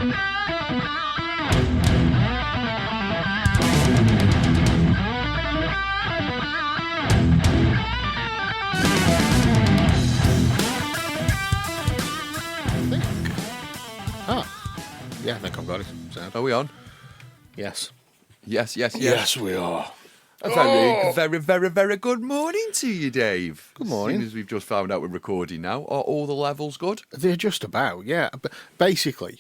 Yeah, I think I've got it. Are we on? Yes. Yes, we are. A very good morning to you, Dave. Good morning. As soon as we've just found out we're recording now, are all the levels good? They're just about, yeah. But basically,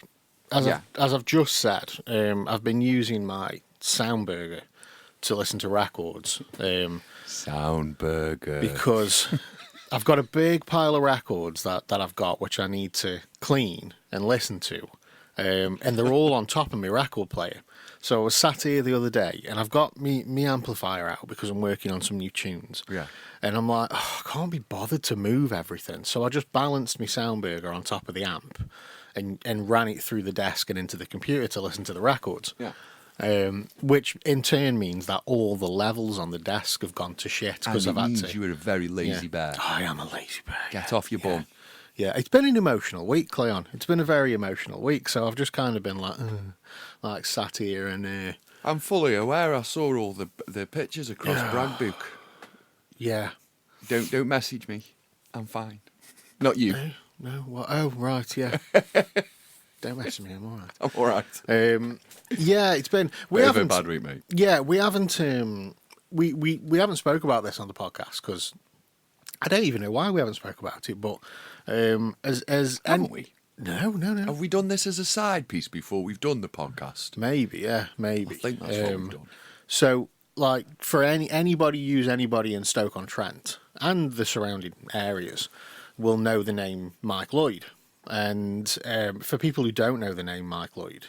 as I've just said, I've been using my Soundburger to listen to records. Soundburger. Because I've got a big pile of records that I've got which I need to clean and listen to. And they're all on top of my record player. So I was sat here the other day, and I've got me amplifier out because I'm working on some new tunes. Yeah. And I'm like, I can't be bothered to move everything. So I just balanced my Soundburger on top of the amp and ran it through the desk and into the computer to listen to the records. Yeah. Which in turn means that all the levels on the desk have gone to shit because I've had to. You were a very lazy bear. I am a lazy bear. Get off your bum. Yeah, it's been an emotional week, Cleon. It's been a very emotional week, so I've just kind of been like sat here and... I'm fully aware. I saw all the pictures across Bradbook. Yeah. Don't message me. I'm fine. Not you. No. Well, oh, right, yeah. Don't message me. I'm all right. I'm all right. Yeah, it's been... We haven't a bad week, mate. Yeah, we haven't... We haven't spoke about this on the podcast because I don't even know why we haven't spoke about it, but... Haven't we? No. Have we done this as a side piece before we've done the podcast? Maybe. I think that's what we've done. So, like, for anybody in Stoke-on-Trent and the surrounding areas will know the name Mike Lloyd. And for people who don't know the name Mike Lloyd,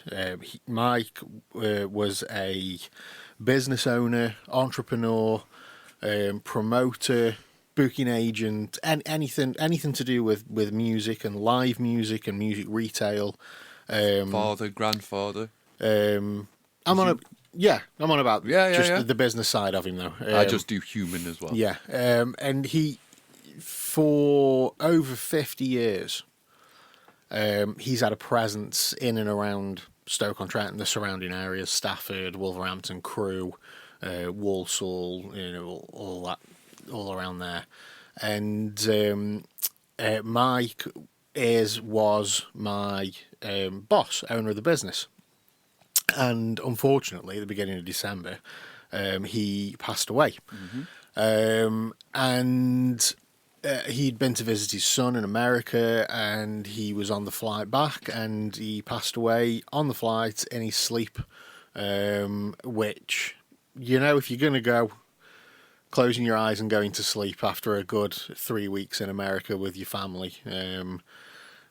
Mike was a business owner, entrepreneur, promoter, booking agent, and anything to do with music and live music and music retail. Father, grandfather. I'm on about the business side of him though. I just do human as well. Yeah, and he, for over 50 years, he's had a presence in and around Stoke-on-Trent and the surrounding areas, Stafford, Wolverhampton, Crewe, Walsall, all that. All around there, and Mike was my boss, owner of the business, and unfortunately, at the beginning of December, he passed away, and he'd been to visit his son in America, and he was on the flight back, and he passed away on the flight in his sleep, which, if you're gonna go. Closing your eyes and going to sleep after a good 3 weeks in America with your family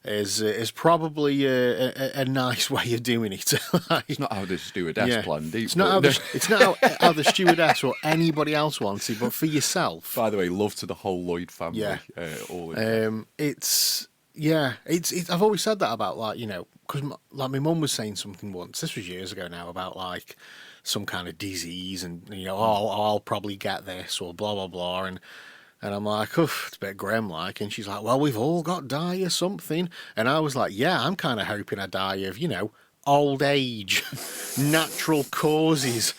is probably a nice way of doing it. It's not how the stewardess planned it. It's not how the stewardess or anybody else wants it, but for yourself. By the way, love to the whole Lloyd family. Yeah. It's I've always said that about because my mum was saying something once. This was years ago now about some kind of disease and I'll probably get this or blah blah blah and I'm like, it's a bit grim and she's like, well, we've all got die of something, and I was like, yeah, I'm kind of hoping I die of old age, natural causes,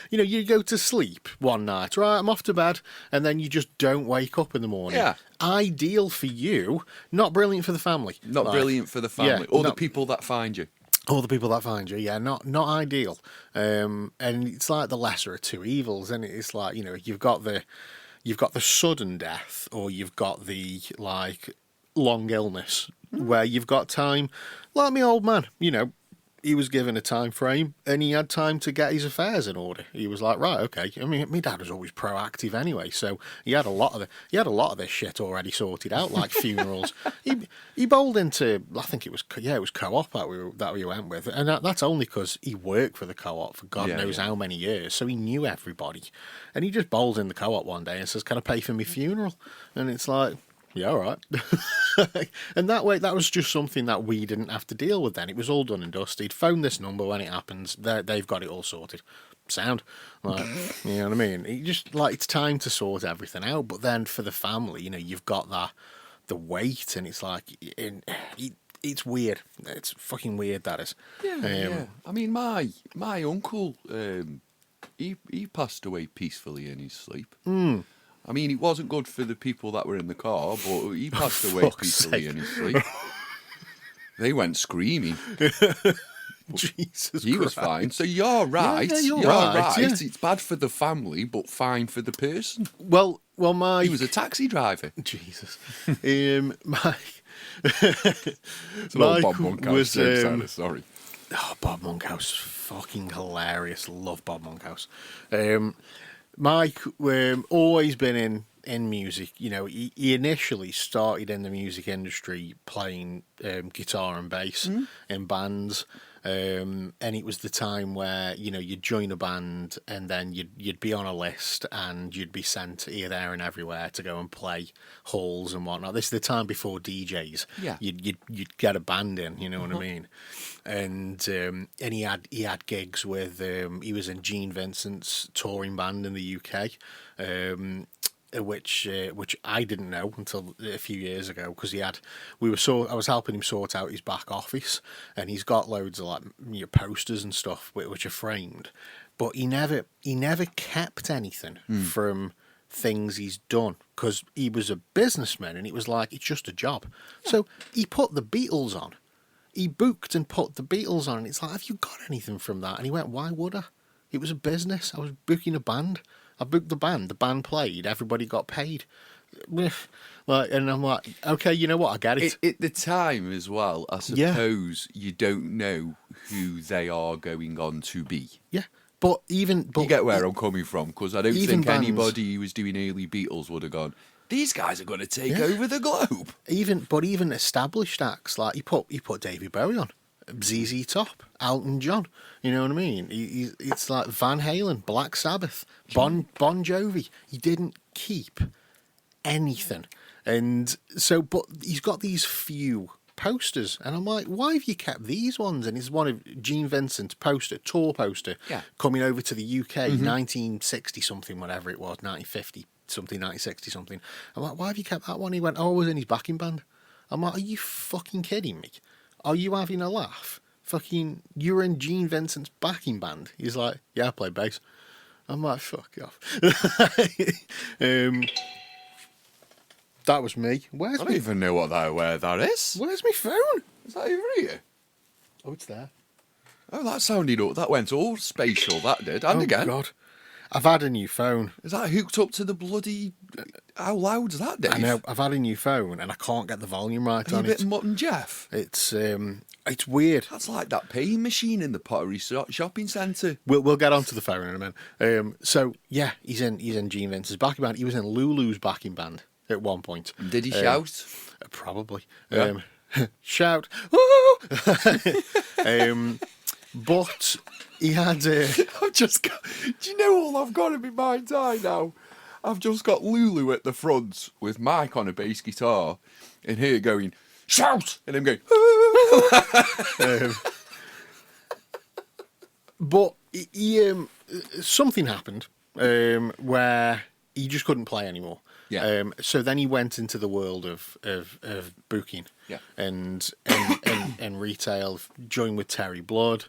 you go to sleep one night, right, I'm off to bed, and then you just don't wake up in the morning. Yeah. Ideal for you, not brilliant for the family. Not brilliant for the family, or the people that find you. All the people that find you, yeah, not ideal. And it's like the lesser of two evils, and it's like you've got the sudden death, or you've got the long illness where you've got time. Like my old man, he was given a time frame and he had time to get his affairs in order. He was like, right, okay. I mean, my dad was always proactive anyway, so he had a lot of this shit already sorted out, like funerals. He bowled into, I think it was Co-op that we went with, and that's only because he worked for the Co-op for God knows how many years, so he knew everybody, and he just bowled in the Co-op one day and says, "Can I pay for my funeral?" And it's like, yeah, all right. And that way, that was just something that we didn't have to deal with then. It was all done and dusted. Phone this number when it happens. They've got it all sorted. Sound. You know what I mean? It just, it's time to sort everything out. But then for the family, you've got the weight, and it's like, it's weird. It's fucking weird, that is. Yeah. I mean, my uncle, he passed away peacefully in his sleep. I mean, it wasn't good for the people that were in the car, but he passed away fuck's peacefully sake. in his sleep. They went screaming. Jesus He was Christ. fine. So you're right. yeah, you're right, yeah. It's bad for the family, but fine for the person. Well, my... He was a taxi driver. Jesus. My... It's an old Bob Mike Monkhouse was, joke, Santa, sorry. Oh, Bob Monkhouse, fucking hilarious. Love Bob Monkhouse. Mike, always been in music. You know, he initially started in the music industry playing guitar and bass in bands. And it was the time where, you know, you'd join a band and then you'd be on a list and you'd be sent here, there, and everywhere to go and play halls and whatnot. This is the time before DJs. Yeah. You'd get a band in, you know what I mean? And he had gigs with he was in Gene Vincent's touring band in the UK. Which I didn't know until a few years ago, because I was helping him sort out his back office, and he's got loads of like posters and stuff which are framed, but he never kept anything from things he's done, because he was a businessman and it was like, it's just a job. So he put the Beatles on. He booked and put the Beatles on, and it's like, have you got anything from that? And he went, why would I? It was a business. I was booking a band. I booked the band played, everybody got paid. And I'm like, okay, you know what, I get it. At the time as well, I suppose you don't know who they are going on to be. Yeah, but you get where I'm coming from, because I don't even think bands- anybody who was doing early Beatles would have gone, these guys are going to take over the globe. Even established acts, like he put David Bowie on, ZZ Top, Elton John. You know what I mean? It's like Van Halen, Black Sabbath, Bon Jovi. He didn't keep anything, and so but he's got these few posters, and I'm like, why have you kept these ones? And it's one of Gene Vincent's tour poster, coming over to the UK, 1960 something, whatever it was, 1950 something, 1960 something. I'm like, why have you kept that one? He went, oh, I was in his backing band. I'm like, are you fucking kidding me? Are you having a laugh? Fucking, you're in Gene Vincent's backing band. He's like, yeah, I play bass. I'm like, fuck off. That was me. I don't even know where that is. Where's my phone? Is that over here? Oh, it's there. Oh, that went all spatial, that did. And Oh, again. God. I've had a new phone. Is that hooked up to the bloody... How loud's that, Dave? I know, I've had a new phone and I can't get the volume right Are you on a bit it. Mutt and Jeff? It's weird. That's like that paying machine in the Pottery Shopping Centre. We'll get onto the phone in a minute. So yeah, he's in Gene Vincent's backing band. He was in Lulu's backing band at one point. Did he shout? Probably. Yeah. Shout. Woo! But he had. I've just got... Do you know all I've got in my mind's eye now? I've just got Lulu at the front with Mike on a bass guitar and here going, shout! And him going, But he something happened where he just couldn't play anymore. Yeah. So then he went into the world of booking. Yeah. And retail, joined with Terry Blood.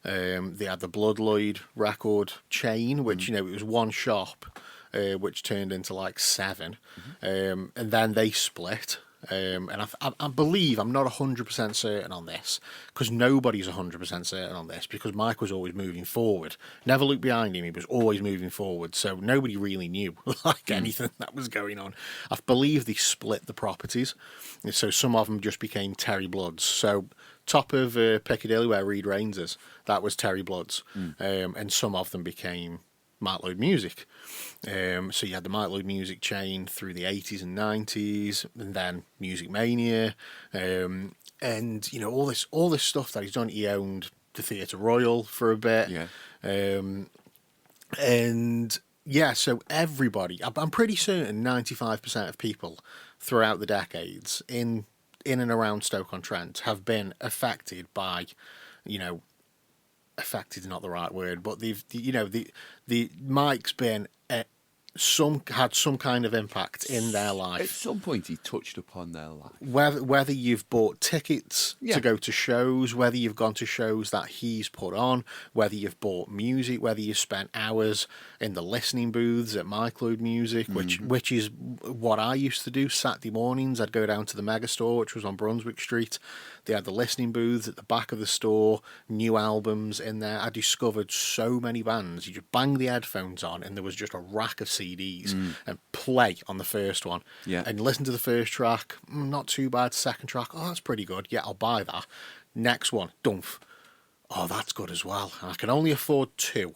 They had the Blood Lloyd record chain, which, it was one shop, which turned into like 7. And then they split. And I believe, I'm not 100% certain on this, because nobody's 100% certain on this, because Mike was always moving forward. Never looked behind him, he was always moving forward, so nobody really knew anything that was going on. I believe they split the properties, so some of them just became Terry Blood's. So top of Piccadilly, where Reed Rains is, that was Terry Blood's, and some of them became Mike Lloyd Music. So you had the Mike Lloyd Music chain through the 80s and 90s, and then Music Mania, and all this stuff that he's done. He owned the Theatre Royal for a bit, and yeah. So everybody, I'm pretty certain 95% of people throughout the decades in and around Stoke-on-Trent have been affected by, affected is not the right word, but the Mike's been had some kind of impact in their At life. some point, he touched upon their life. Whether you've bought tickets Yeah. to go to shows, whether you've gone to shows that he's put on, whether you've bought music, whether you've spent hours in the listening booths at Mycloud Music, which is what I used to do Saturday mornings. I'd go down to the Megastore, which was on Brunswick Street. They had the listening booths at the back of the store, new albums in there. I discovered so many bands. You just bang the headphones on and there was just a rack of CDs and play on the first one. Yeah. And listen to the first track, not too bad. Second track, oh, that's pretty good. Yeah, I'll buy that. Next one, dumph. Oh, that's good as well. And I could only afford two.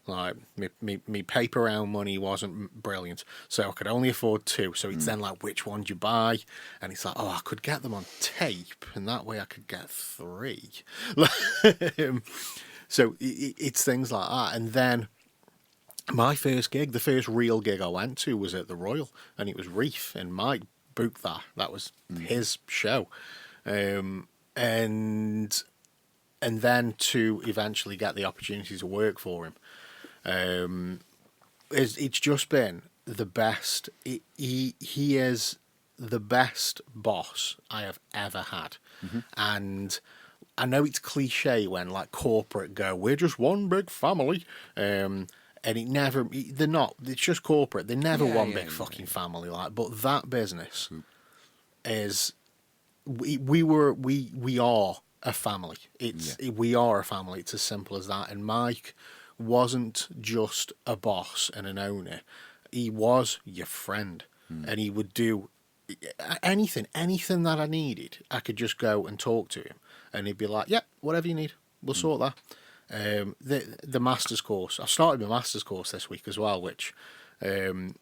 Like, me paper round money wasn't brilliant, so I could only afford two. So it's then like, which one do you buy? And it's like, oh, I could get them on tape, and that way I could get three. So it's things like that. And then my first gig, the first real gig I went to was at the Royal, and it was Reef, and Mike booked that. That was his show. And then to eventually get the opportunity to work for him. It's just been the best. He is the best boss I have ever had. And I know it's cliche when like corporate go, we're just one big family. And they're not, it's just corporate. They're never one big fucking family. Like, but that business is, we are a family. We are a family. It's as simple as that. And Mike wasn't just a boss and an owner. He was your friend, and he would do anything that I needed. I could just go and talk to him, and he'd be like, "Yeah, whatever you need, we'll sort that." The master's course. I started my master's course this week as well, which was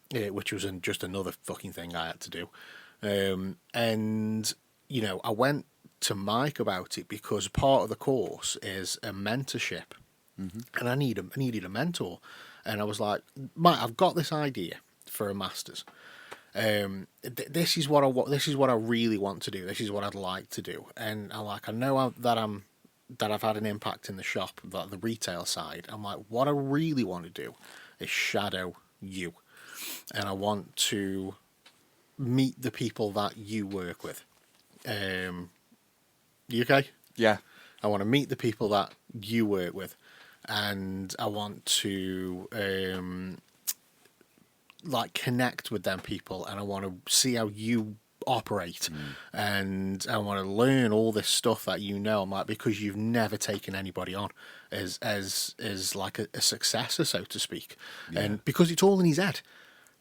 just another fucking thing I had to do. And you know, I went to Mike about it because part of the course is a mentorship. And I needed a mentor, and I was like, Mike, I've got this idea for a master's. This is what I really want to do. This is what I'd like to do, and I know that I've had an impact in the shop, the retail side. I'm like, what I really want to do is shadow you, and I want to meet the people that you work with. You okay? Yeah. I want to meet the people that you work with. And I want to like connect with them people, and I want to see how you operate, and I want to learn all this stuff that you know. I'm like, because you've never taken anybody on as like a successor, so to speak, and because it's all in his head.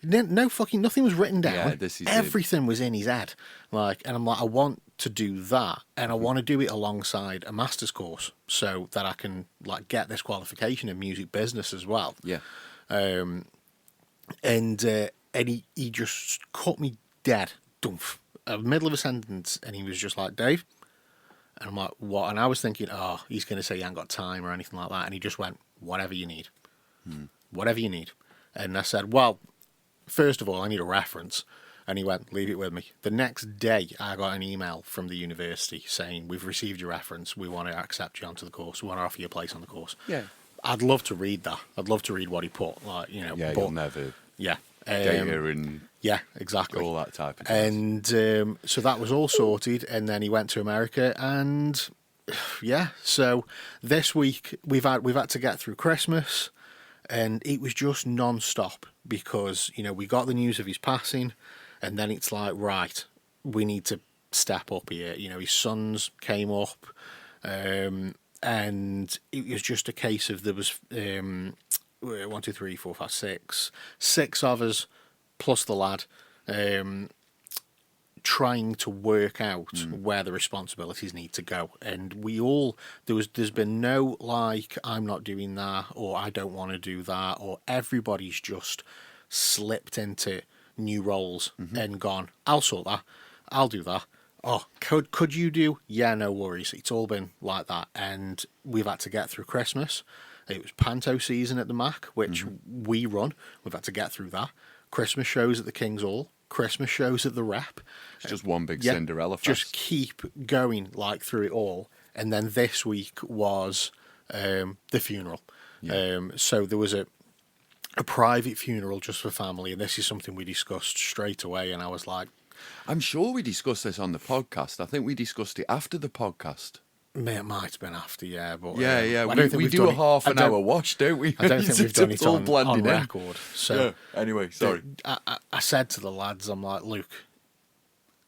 No fucking nothing was written down. Yeah, this is everything was in his head. Like, and I'm like, I want to do that, and I want to do it alongside a master's course so that I can like get this qualification in music business as well. Yeah. And he just cut me dead, dumph, in the middle of a sentence, and he was just like, Dave, and I'm like, what? And I was thinking, oh, he's going to say he ain't got time or anything like that, and he just went, whatever you need, whatever you need. And I said, well, first of all, I need a reference. And he went, leave it with me. The next day, I got an email from the university saying, we've received your reference. We want to accept you onto the course. We want to offer you a place on the course. Yeah. I'd love to read that. I'd love to read what he put. Like, you know. Yeah, but, you'll never yeah. data and yeah, exactly. all that type of thing. And so that was all sorted. And then he went to America. And yeah, so this week we've had to get through Christmas. And it was just non-stop because, you know, we got the news of his passing. And then it's like, right, we need to step up here. You know, his sons came up, and it was just a case of there was 1, 2, 3, 4, 5, 6 of us plus the lad trying to work out where the responsibilities need to go. And there's been no like, I'm not doing that, or I don't want to do that, or everybody's just slipped into new roles and gone, I'll sort that, I'll do that. Oh, could you do? Yeah, no worries. It's all been like that. And we've had to get through Christmas. It was Panto season at the Mac, which we run. We've had to get through that. Christmas shows at the King's Hall. Christmas shows at the Rep. It's just one big Cinderella fest. Just keep going like through it all. And then this week was the funeral. Yeah. So there was a private funeral just for family, and this is something we discussed straight away, and I was like, I'm sure we discussed this on the podcast. I think we discussed it after the podcast. it might have been after, yeah, but Yeah, I we, don't think we we've do done a it- half I an don't- hour wash, don't we? I don't think we've done it It's all on blended in. record. So Yeah. Anyway, sorry. I said to the lads, I'm like, Luke,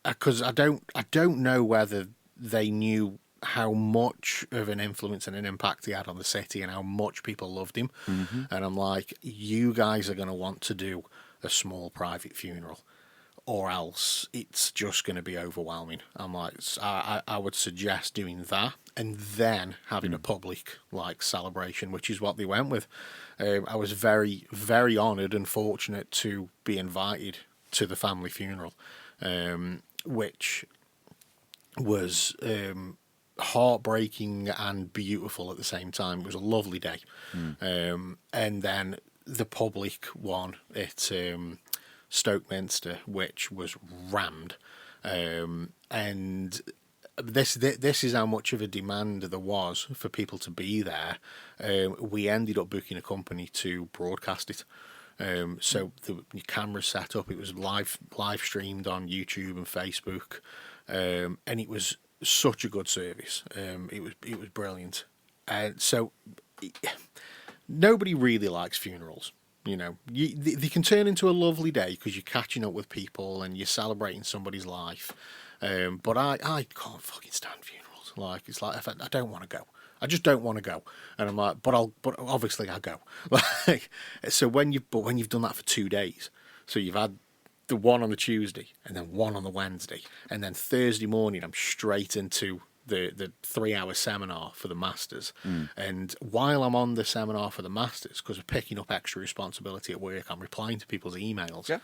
because I don't know whether they knew how much of an influence and an impact he had on the city and how much people loved him. Mm-hmm. And I'm like, you guys are going to want to do a small private funeral, or else it's just going to be overwhelming. I'm like, I would suggest doing that and then having a public like celebration, which is what they went with. I was very, very honoured and fortunate to be invited to the family funeral, which was heartbreaking and beautiful at the same time. It was a lovely day. And then the public one at Stoke Minster, which was rammed. And this is how much of a demand there was for people to be there. We ended up booking a company to broadcast it. So the camera set up. It was live streamed on YouTube and Facebook, and it was such a good service. It was brilliant. And so nobody really likes funerals. You know, they can turn into a lovely day because you're catching up with people and you're celebrating somebody's life. But I can't fucking stand funerals. Like, it's like, if I don't want to go. I just don't want to go. And I'm like, but obviously I'll go. Like, so when you've done that for 2 days, so you've had the one on the Tuesday and then one on the Wednesday, and then Thursday morning I'm straight into the 3-hour seminar for the Masters. And while I'm on the seminar for the Masters, because of picking up extra responsibility at work, I'm replying to people's emails. Yeah.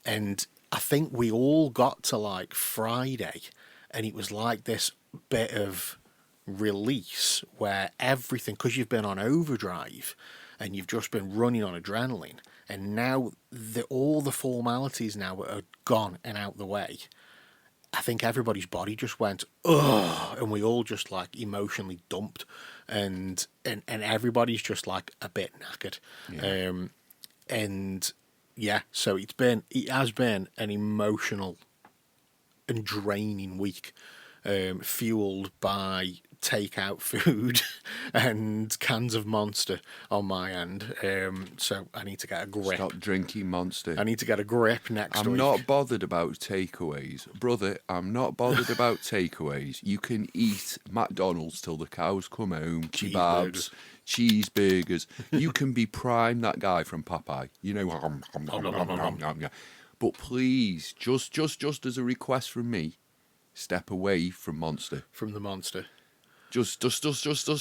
And I think we all got to like Friday, and it was like this bit of release where everything, because you've been on overdrive and you've just been running on adrenaline, and now all the formalities now are gone and out the way. I think everybody's body just went, ugh, and we all just like emotionally dumped, and everybody's just like a bit knackered. Yeah. And yeah, so it has been an emotional and draining week, fueled by takeout food and cans of Monster on my end. So I need to get a grip. Stop drinking Monster. I need to get a grip next week. I'm not bothered about takeaways. Brother, I'm not bothered about takeaways. You can eat McDonald's till the cows come home, kebabs, cheeseburgers. You can be prime that guy from Popeye. You know, but please, just as a request from me, step away from Monster. From the Monster. Just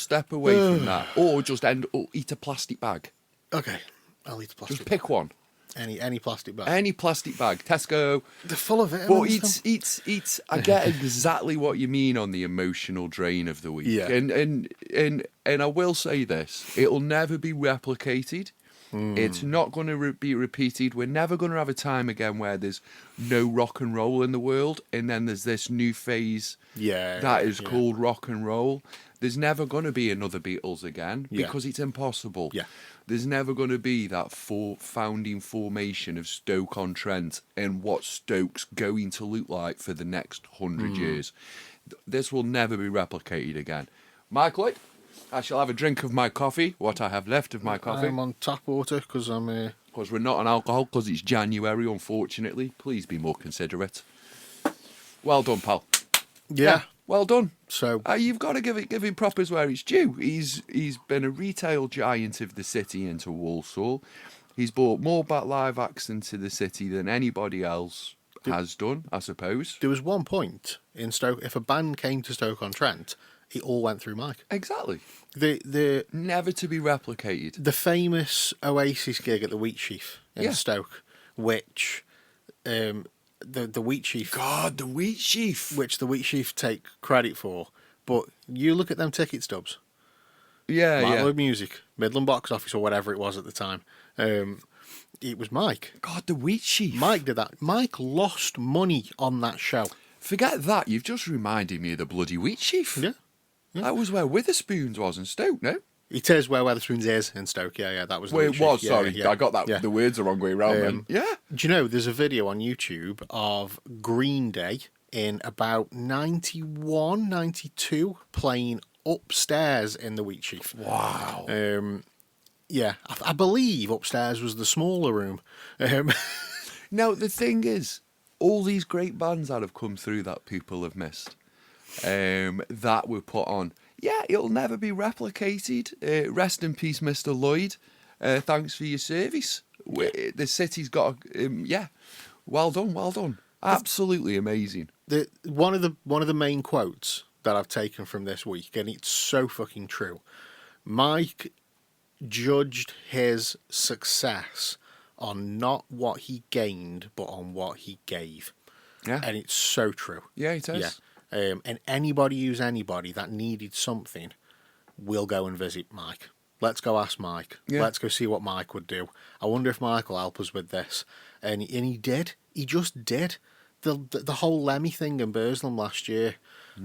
step away from that. Or just eat a plastic bag. Okay, I'll eat a plastic Just pick one. Any plastic bag. Any plastic bag. Tesco. They're full of it. But it's I get exactly what you mean on the emotional drain of the week. Yeah. And I will say this, it'll never be replicated. It's not going to be repeated. We're never going to have a time again where there's no rock and roll in the world, and then there's this new phase that is called rock and roll. There's never going to be another Beatles again because it's impossible. Yeah. There's never going to be that founding formation of Stoke-on-Trent and what Stoke's going to look like for the next 100 years. This will never be replicated again. Mike Lloyd, I shall have a drink of my coffee, what I have left of my coffee. I'm on tap water because I'm... Because we're not on alcohol, because it's January, unfortunately. Please be more considerate. Well done, pal. Yeah. Well done. So You've got to give him propers where it's due. He's been a retail giant of the city into Walsall. He's brought more live acts into the city than anybody else has done, I suppose. there was one point in Stoke, if a band came to Stoke-on-Trent, it all went through Mike. Exactly. The Never to be replicated. the famous Oasis gig at the Wheat Sheaf in Stoke, which the Wheat Sheaf... God, the Wheat Sheaf. Which the Wheat Sheaf take credit for. But you look at them ticket stubs. Lloyd Music, Midland Box Office, or whatever it was at the time. It was Mike. God, the Wheat Sheaf. Mike did that. Mike lost money on that show. Forget that. You've just reminded me of the bloody Wheat Sheaf. Yeah. That was where Witherspoons was in Stoke, no? It is where Wetherspoons is in Stoke. Yeah, that was the Well, Wheat it was, Sheaf. sorry. I got that. Yeah. The words the wrong way around then. Yeah. Do you know, there's a video on YouTube of Green Day in about 91, 92 playing upstairs in the Wheat Sheaf. Wow. Yeah, I believe upstairs was the smaller room. Now, the thing is, all these great bands that have come through that people have missed, that were put on, yeah, it'll never be replicated. Rest in peace, Mr. Lloyd. Thanks for your service. The city's got, well done, well done. Absolutely amazing. One of the main quotes that I've taken from this week, and it's so fucking true. Mike judged his success on not what he gained, but on what he gave. Yeah. And it's so true. Yeah, it is. Yeah. And anybody who's anybody that needed something will go and visit Mike. Let's go ask Mike. Yeah. Let's go see what Mike would do. I wonder if Mike will help us with this. And he did. He just did. The whole Lemmy thing in Burslem last year.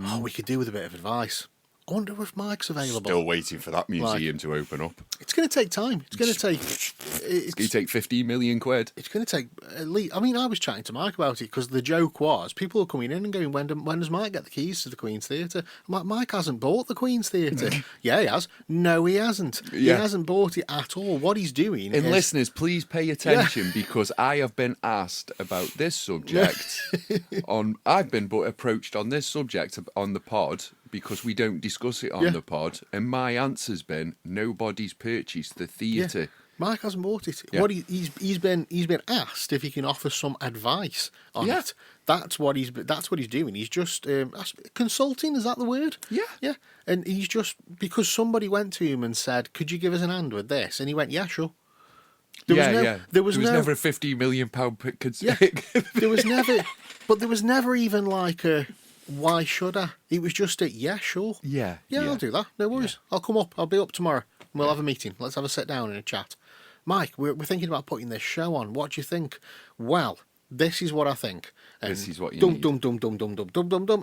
Oh, we could do with a bit of advice. I wonder if Mike's available. Still waiting for that museum to open up. It's going to take time. It's going to take... It's going to take 15 million quid. It's going to take at least... I mean, I was chatting to Mike about it because the joke was people are coming in and going, when does Mike get the keys to the Queen's Theatre? I'm like, Mike hasn't bought the Queen's Theatre. Yeah, he has. No, he hasn't. Yeah. He hasn't bought it at all. What he's doing And is... listeners, please pay attention because I have been asked about this subject. I've been approached on this subject on the pod because we don't discuss it on the pod, and my answer's been nobody's purchased the theatre. Yeah. Mike hasn't bought it. Yeah. What he's been asked if he can offer some advice on it. That's what he's doing. He's just consulting. Is that the word? Yeah. Yeah. And he's just because somebody went to him and said, "Could you give us an hand with this?" And he went, "Yeah, sure." There was never a £50 million there was never even like a why should I? It was just a yeah, sure. Yeah. I'll do that. No worries. I'll come up. I'll be up tomorrow. We'll have a meeting. Let's have a sit down and a chat. Mike, we're thinking about putting this show on. What do you think? Well, this is what I think. And this is what you need. Dum.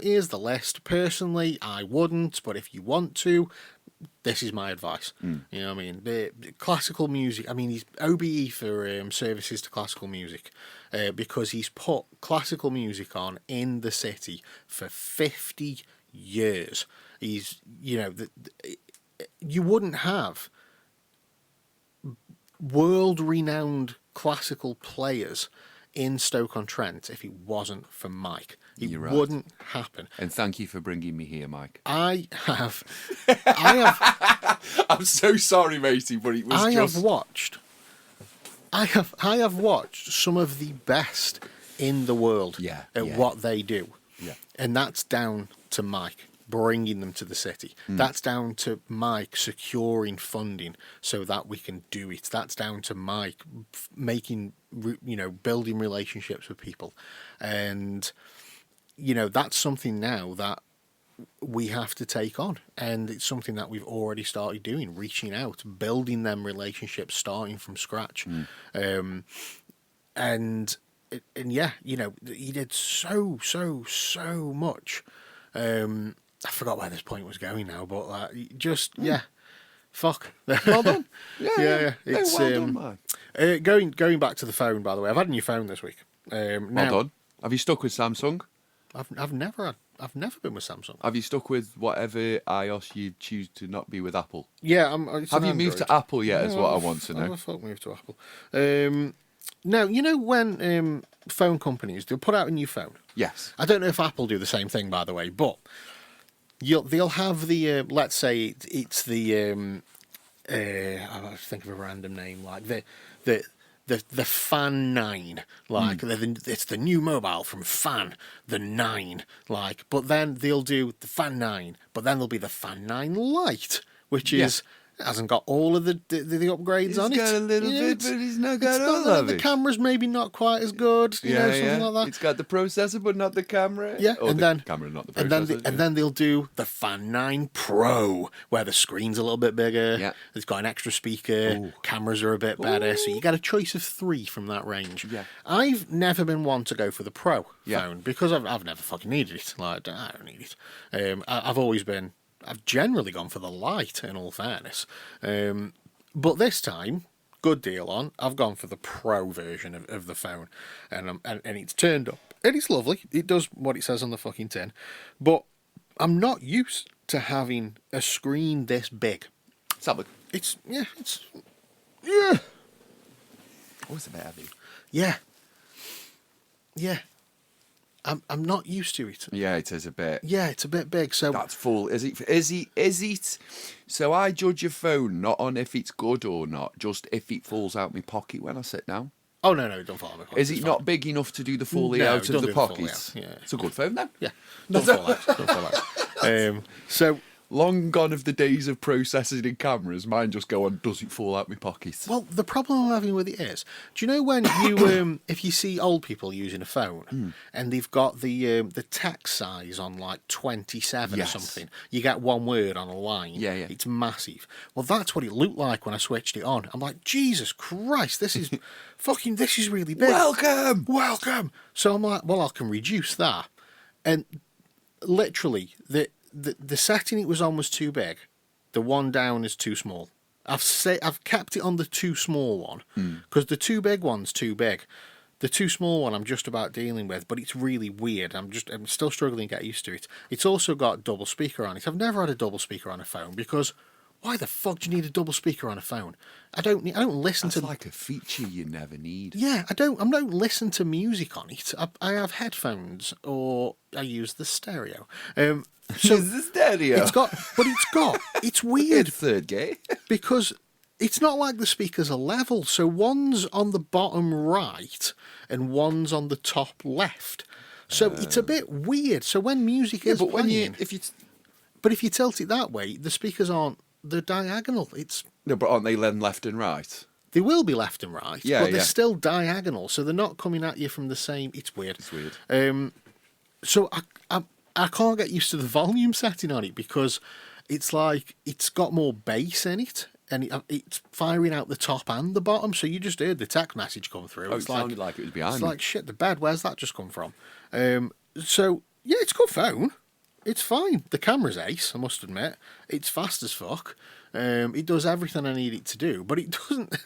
Here's the list. Personally, I wouldn't, but if you want to, this is my advice. You know what I mean? The classical music, I mean, he's OBE for services to classical music because he's put classical music on in the city for 50 years. He's, you wouldn't have world-renowned classical players in Stoke-on-Trent if it wasn't for Mike. It wouldn't happen. And thank you for bringing me here, Mike. I have I'm so sorry, matey, but it was I have watched some of the best in the world at what they do. Yeah. And that's down to Mike bringing them to the city. That's down to Mike securing funding so that we can do it. That's down to Mike building relationships with people. And, that's something now that we have to take on. And it's something that we've already started doing, reaching out, building them relationships, starting from scratch. He did so much. I forgot where this point was going now, but fuck. Well done. Yeah. It's well done, man. Going back to the phone. By the way, I've had a new phone this week. Well done. Have you stuck with Samsung? I've never been with Samsung. Have you stuck with whatever iOS you choose to not be with Apple? Yeah, have you moved to Apple yet? Is what I want to know. I've moved to Apple. Now, when phone companies, they'll put out a new phone. Yes. I don't know if Apple do the same thing, by the way, but they'll have the let's say it's the I think of a random name like the Fan 9, like it's the new mobile from Fan, the 9, like. But then they'll do the Fan 9, but then there'll be the Fan 9 Lite, which is. Hasn't got all of the upgrades on it. It's got a little bit, but it's not got all of it. The camera's maybe not quite as good, something like that. It's got the processor, but not the camera. Yeah, or camera, not the processor. And then they'll do the Fan 9 Pro, where the screen's a little bit bigger. Yeah. It's got an extra speaker. Cameras are a bit better. So you get a choice of 3 from that range. Yeah. I've never been one to go for the Pro phone because I've never fucking needed it. Like, I don't need it. I've always been I've generally gone for the light, in all fairness. But this time, good deal on. I've gone for the Pro version of the phone, and it's turned up, and it's lovely. It does what it says on the fucking tin, but I'm not used to having a screen this big. Let's have a look. It's Oh, it's a bit heavy. yeah. I'm not used to it. Yeah, it is a bit. Yeah, it's a bit big. So That's full. Is it? So I judge a phone not on if it's good or not, just if it falls out my pocket when I sit down. oh no, don't fall out. Is it not big enough to do the fully No, out don't of do the the fully pockets? out, yeah. It's a good phone then. Yeah, don't fall out. Don't fall out. So. Long gone of the days of processing in cameras. Mine just go on, does it fall out my pocket? Well, the problem I'm having with it is, do you know when you, if you see old people using a phone and they've got the text size on like 27 Yes. or something, you get one word on a line. Yeah, yeah. It's massive. Well, that's what it looked like when I switched it on. I'm like, Jesus Christ, this is this is really big. Welcome. So I'm like, well, I can reduce that, and literally the setting it was on was too big. The one down is too small. I've kept it on the too small one because the too big one's too big. The too small one I'm just about dealing with, but it's really weird. I'm still struggling to get used to it. It's also got double speaker on it. I've never had a double speaker on a phone because why the fuck do you need a double speaker on a phone? I don't listen That's to like a feature you never need. Yeah, I don't listen to music on it. I have headphones or I use the stereo. So Is the stereo? It's weird Third gate. because it's not like the speakers are level. So one's on the bottom right and one's on the top left. So it's a bit weird. So when music is but when playing, if you tilt it that way, the speakers aren't. They're diagonal. no, but aren't they then left and right? They will be left and right, Yeah, but they're yeah. still diagonal, so they're not coming at you from the same. It's weird. It's weird. So I can't get used to the volume setting on it because it's like it's got more bass in it, and it's firing out the top and the bottom. So you just heard the text message come through. Oh, It's it sounded like it was behind It's me. like shit. The bed. Where's that just come from? So yeah, it's a good phone. It's fine. The camera's ace, I must admit. It's fast as fuck. It does everything I need it to do, but it doesn't.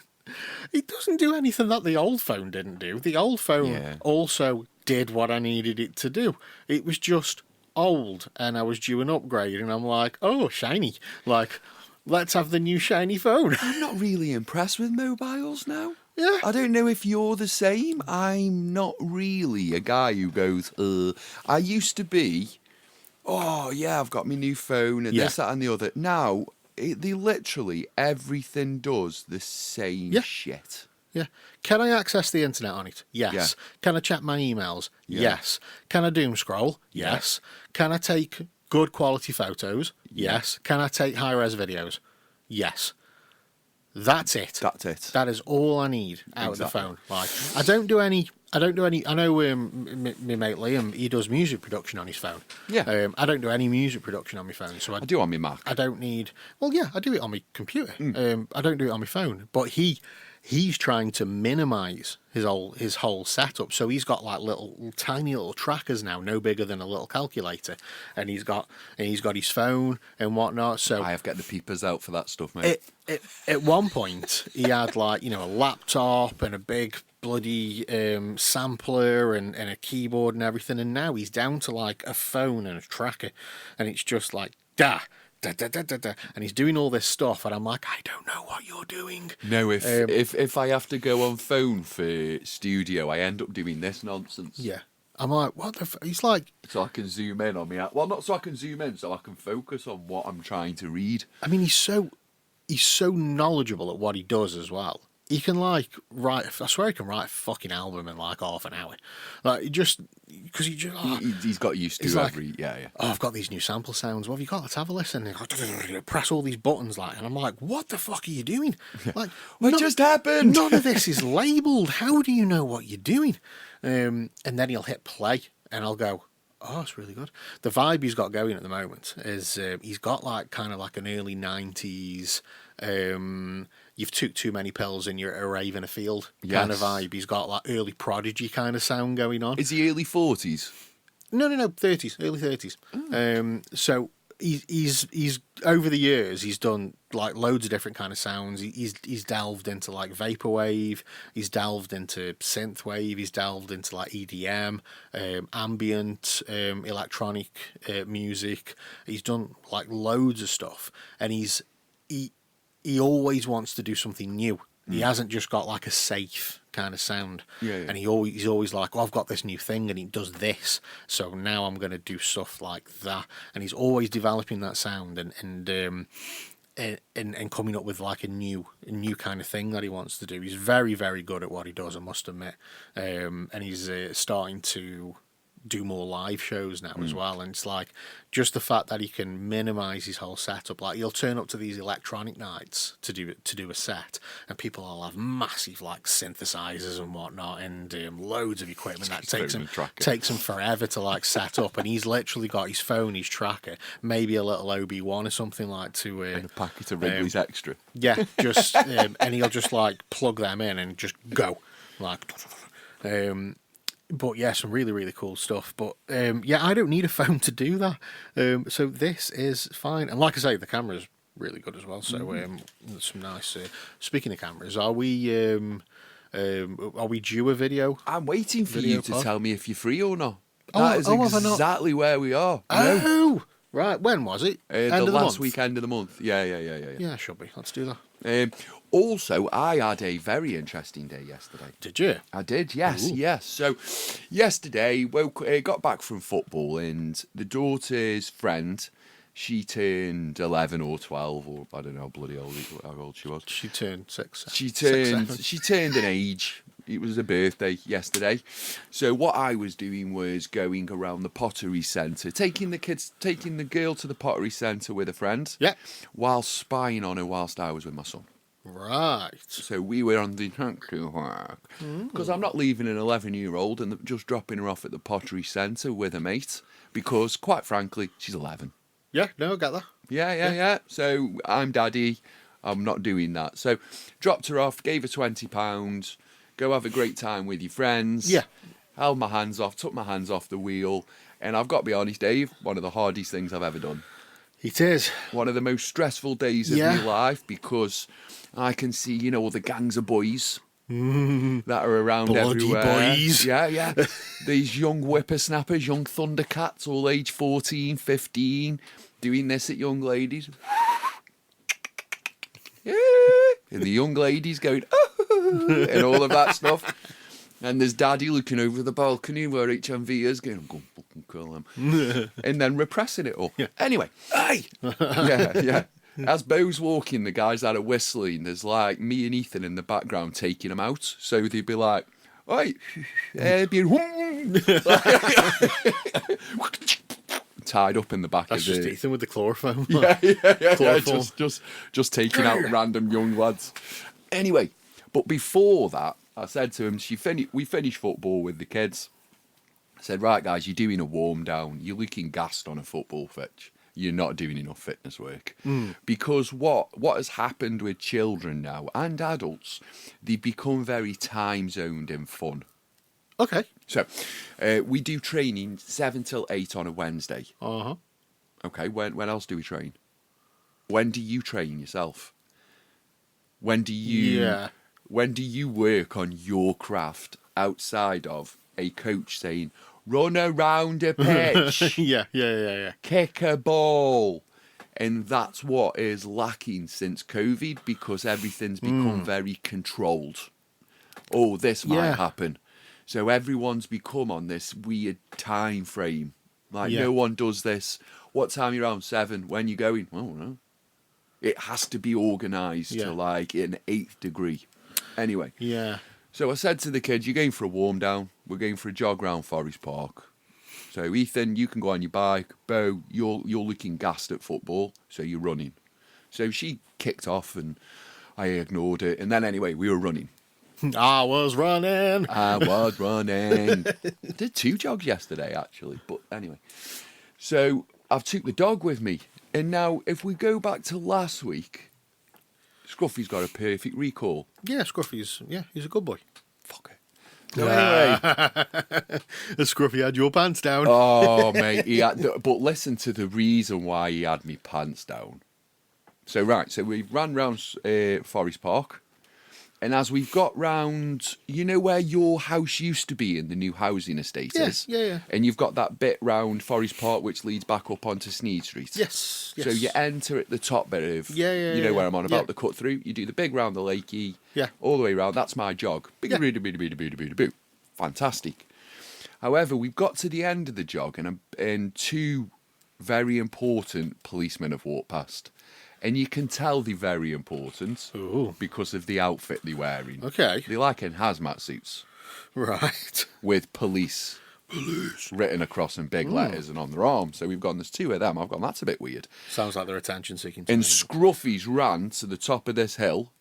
It doesn't do anything that the old phone didn't do. The old phone also did what I needed it to do. It was just old, and I was due an upgrade, and I'm like, oh, shiny. Like, let's have the new shiny phone. I'm not really impressed with mobiles now. Yeah. I don't know if you're the same. I'm not really a guy who goes, I used to be, oh, yeah, I've got my new phone and this, that, and the other. Now, they literally, everything does the same shit. Yeah. Can I access the internet on it? Yes. Yeah. Can I check my emails? Yeah. Yes. Can I doom scroll? Yes. Can I take good quality photos? Yes. Can I take high res videos? Yes. That's it. That's it. That is all I need out of the Exactly. phone. Like, I don't do any. I know my mate Liam. He does music production on his phone. Yeah. I don't do any music production on my phone, so I do on my Mac. I don't need. Well, yeah, I do it on my computer. I don't do it on my phone. But he's trying to minimise his whole setup. So he's got like tiny little trackers now, no bigger than a little calculator, and he's got his phone and whatnot. So I have to get the peepers out for that stuff, mate. at one point he had like a laptop and a big bloody sampler and a keyboard and everything, and now he's down to like a phone and a tracker, and it's just like da da da da da, da and he's doing all this stuff, and I'm like, I don't know what you're doing. No, if I have to go on phone for studio, I end up doing this nonsense. Yeah, I'm like, what the? He's like, So I can zoom in on me. Well, not so I can zoom in, so I can focus on what I'm trying to read. I mean, he's so knowledgeable at what he does as well. He can like write. I swear he can write a fucking album in like half an hour. Like he's Got used to like, every yeah. Oh, I've got these new sample sounds. What have you got? Let's have a listen. And press all these buttons like, and I'm like, what the fuck are you doing? Like, What just happened? None of this is labelled. How do you know what you're doing? And then he'll hit play, and I'll go, oh, it's really good. The vibe he's got going at the moment is he's got like kind of like an early 90s. You've took too many pills and you're a rave in a field kind of vibe. He's got like early Prodigy kind of sound going on. Is he early 40s? No, 30s, early 30s. So he's over the years he's done like loads of different kind of sounds. He's delved into like vaporwave, he's delved into synthwave, he's delved into like EDM, ambient, electronic music. He's done like loads of stuff, and he always wants to do something new. He hasn't just got like a safe kind of sound. And he's always like, well, I've got this new thing and it does this, so now I'm going to do stuff like that. And he's always developing that sound and coming up with like a new kind of thing that he wants to do. He's very, very good at what he does, I must admit. And he's starting to do more live shows now as well, and it's like just the fact that he can minimize his whole setup. Like he'll turn up to these electronic nights to do a set, and people will have massive like synthesizers and whatnot, and loads of equipment that takes him forever to like set up. And he's literally got his phone, his tracker, maybe a little OB1 or something like to and a packet of Wrigley's Extra. Yeah, just and he'll just like plug them in and just go like. But yeah, some really, really cool stuff. But yeah, I don't need a phone to do that. So this is fine. And like I say, the camera's really good as well. So there's some nice. Speaking of cameras, are we due a video? I'm waiting for you to tell me if you're free or not. Oh, That is exactly where we are. Oh, right. When was it? The last weekend of the month. Yeah. Yeah, it should be. Let's do that. Also, I had a very interesting day yesterday. Did you? I did, yes, Ooh. yes. So, yesterday, got back from football, and the daughter's friend, she turned 11 or 12, or I don't know how old she was. She turned 6. She turned an age. It was her birthday yesterday. So what I was doing was going around the pottery centre, taking the girl to the pottery centre with a friend. Yeah. While spying on her whilst I was with my son. Right. So we were on the because I'm not leaving an 11-year-old and just dropping her off at the pottery centre with a mate, because quite frankly, she's 11. Yeah, no, I get that. Yeah. So I'm daddy. I'm not doing that. So dropped her off, gave her £20. Go have a great time with your friends. Yeah. Took my hands off the wheel. And I've got to be honest, Dave, one of the hardest things I've ever done. It is. One of the most stressful days of my life, because I can see, all the gangs of boys that are around Bloody everywhere. boys. Yeah. These young whippersnappers, young thundercats, all age 14, 15, doing this at young ladies. Yeah. And the young ladies going, and all of that stuff. And there's daddy looking over the balcony where HMV is going, go fucking kill him. And then repressing it all. Yeah. Anyway, hey! Yeah. As Bo's walking, the guys that are whistling, there's like me and Ethan in the background taking him out. So they'd be like, oi, tied up in the back. That's of just Ethan with the chloroform. Yeah. Just taking out random young lads. Anyway, but before that, I said to him, we finished football with the kids. I said, right, guys, you're doing a warm down. You're looking gassed on a football pitch. You're not doing enough fitness work. Because what has happened with children now and adults, they've become very time zoned in fun. Okay. So we do training 7 till 8 on a Wednesday. Uh-huh. Okay, when else do we train? When do you train yourself? When do you work on your craft outside of a coach saying, run around a pitch, yeah, kick a ball? And that's what is lacking since COVID, because everything's become very controlled. Oh, this might happen. So everyone's become on this weird time frame. Like no one does this. What time are you around? 7. When you going? I don't know. It has to be organised to like an 8th degree. Anyway. Yeah. So I said to the kids, you're going for a warm down. We're going for a jog round Forest Park. So Ethan, you can go on your bike. Bo, you're looking gassed at football, so you're running. So she kicked off and I ignored it. And then anyway, we were running. I was running. Did 2 jogs yesterday, actually. But anyway. So I've took the dog with me. And now, if we go back to last week, Scruffy's got a perfect recall. Yeah, Scruffy's, he's a good boy. Fuck it. So anyway, The scruffy had your pants down. oh mate, he had, but listen to the reason why he had me pants down. So right, so we ran round Forest Park, and as we've got round, you know where your house used to be in the new housing estate is? Yeah. And you've got that bit round Forest Park which leads back up onto Sneed Street. Yes. So you enter at the top bit of, you know where I'm on about, the cut through. You do the big round the lakey, all the way round. That's my jog. Boo. Fantastic. However, we've got to the end of the jog, and two very important policemen have walked past. And you can tell they're very important because of the outfit they're wearing. Okay. They're like in hazmat suits. Right. With police written across in big letters and on their arms. So we've gone, there's two of them. I've gone, that's a bit weird. Sounds like they're attention seeking. And Scruffy's ran to the top of this hill,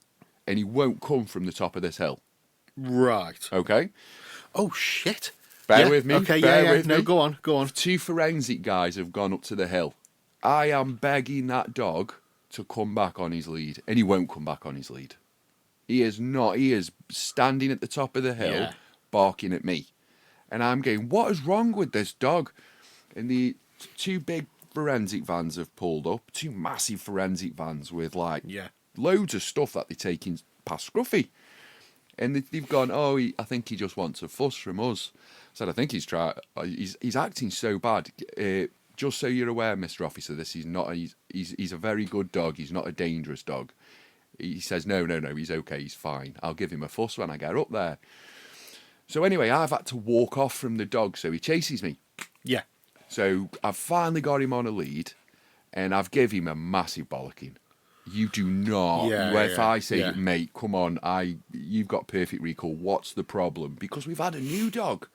and he won't come from the top of this hill. Right. Okay? Oh, shit. Bear with me. Okay, bear with me. No, go on. Two forensic guys have gone up to the hill. I am begging that dog to come back on his lead, and he won't come back on his lead. He is not. He is standing at the top of the hill, barking at me. And I'm going, what is wrong with this dog? And the two big forensic vans have pulled up, two massive forensic vans with loads of stuff that they're taking past Scruffy. And they've gone, I think he just wants a fuss from us. I said, I think he's acting so bad. Just so you're aware, Mr. Officer, he's a very good dog. He's not a dangerous dog. He says, no, he's okay, he's fine. I'll give him a fuss when I get up there. So anyway, I've had to walk off from the dog, so he chases me. Yeah. So I've finally got him on a lead, and I've given him a massive bollocking. You do not. If I say, mate, come on, you've got perfect recall. What's the problem? Because we've had a new dog.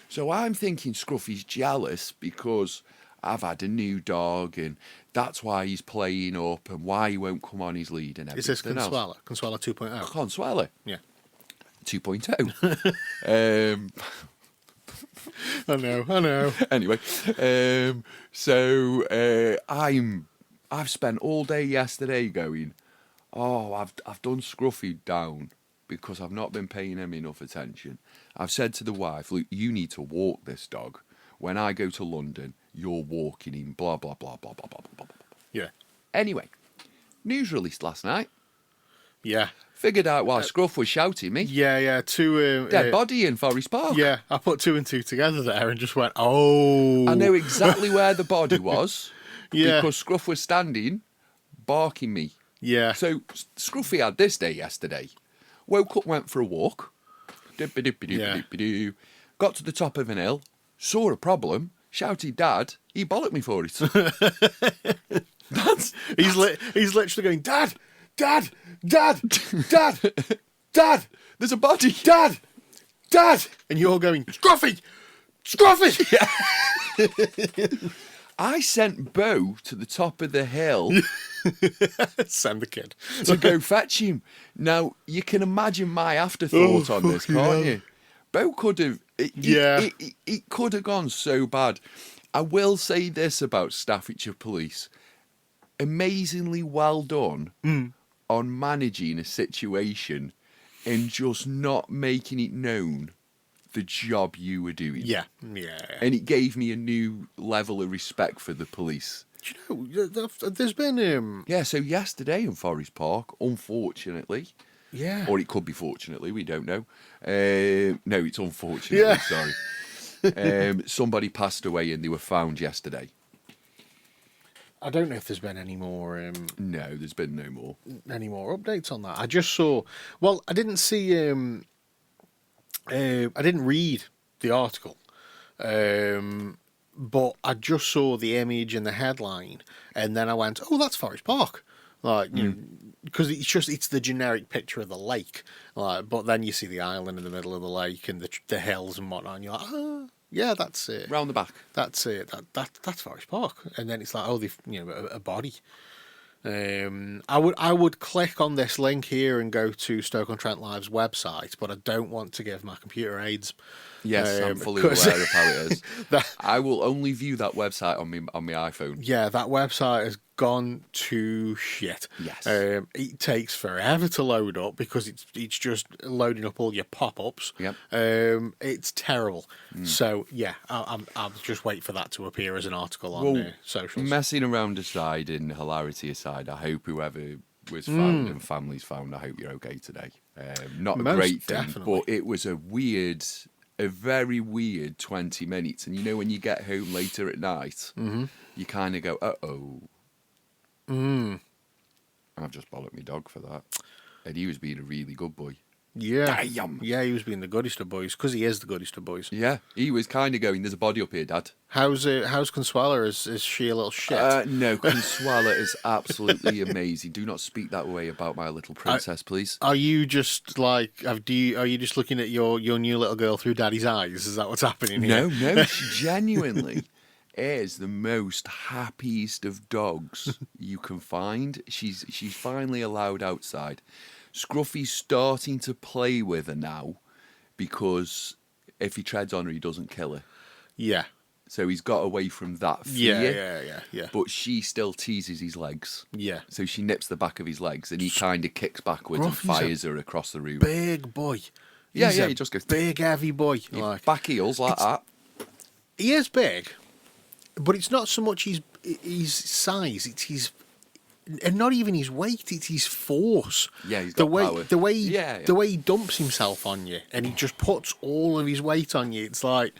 So I'm thinking Scruffy's jealous because I've had a new dog, and that's why he's playing up, and why he won't come on his lead and everything. Is this Consuela? Else. Consuela 2.0? Consuela? Yeah. 2.0. I know. Anyway, I've spent all day yesterday going, I've done Scruffy down because I've not been paying him enough attention. I've said to the wife, look, you need to walk this dog. When I go to London, you're walking him, blah, blah, blah, blah, blah, blah, blah, blah. Yeah. Anyway, news released last night. Yeah. Figured out why Scruff was shouting me. Yeah. Dead body in Forest Park. Yeah, I put two and two together there and just went, oh. I know exactly where the body was. Yeah. Because Scruff was standing, barking me. Yeah. So Scruffy had this day yesterday. Woke up, went for a walk. Got to the top of an hill, saw a problem, shouted Dad, he bollocked me for it. He's literally going, Dad, there's a body. Dad, and you're going, Scruffy. I sent Bo to the top of the hill. Send the kid to go fetch him. Now, you can imagine my afterthought on this, can't you? Bo could have... It could have gone so bad. I will say this about Staffordshire Police. Amazingly well done on managing a situation and just not making it known the job you were doing. Yeah. And it gave me a new level of respect for the police. Do you know, there's been... so yesterday in Forest Park, unfortunately... Yeah. Or it could be fortunately, we don't know. No, it's unfortunately, sorry. Somebody passed away and they were found yesterday. I don't know if there's been any more... No, there's been no more. Any more updates on that. I just saw... Well, I didn't see... I didn't read the article. But I just saw the image and the headline, and then I went, "Oh, that's Forest Park," like you know, because it's the generic picture of the lake, like. But then you see the island in the middle of the lake and the hills and whatnot, and you're like, yeah, that's it. Round the back. That's it. That's Forest Park, and then it's like, they've a body. I would click on this link here and go to Stoke-on-Trent Live's website, but I don't want to give my computer aids. Yes, I'm fully aware of how it is. I will only view that website on my iPhone. Yeah, that website has gone to shit. Yes. It takes forever to load up because it's just loading up all your pop-ups. Yep. It's terrible. So yeah, I'll just wait for that to appear as an article on socials. Messing around aside and hilarity aside, I hope whoever was found and families found, I hope you're okay today. Not a Most great thing, definitely. but it was a very weird 20 minutes. And you know, when you get home later at night, you kind of go, uh-oh. I've just bollocked my dog for that. And he was being a really good boy. Yeah, Damn. yeah, he was being the goodest of boys because he is the goodest of boys. Yeah, he was kind of going, there's a body up here, Dad. How's Consuela? Is she a little shit? No, Consuela is absolutely amazing. Do not speak that way about my little princess, please. Are you just like are you just looking at your new little girl through Daddy's eyes? Is that what's happening here? No, she genuinely is the most happiest of dogs you can find. She's finally allowed outside. Scruffy's starting to play with her now because if he treads on her, he doesn't kill her. Yeah. So he's got away from that fear. Yeah. But she still teases his legs. Yeah. So she nips the back of his legs and he kind of kicks backwards and Scruffy's fires her across the room. Big boy. Yeah, He's yeah, a he just goes... big, heavy boy. Like Back heels like that. he is big, but it's not so much his size; it's his, and not even his weight. It's his force. Yeah, he's got power. The way Yeah. the way he dumps himself on you, and he just puts all of his weight on you. It's like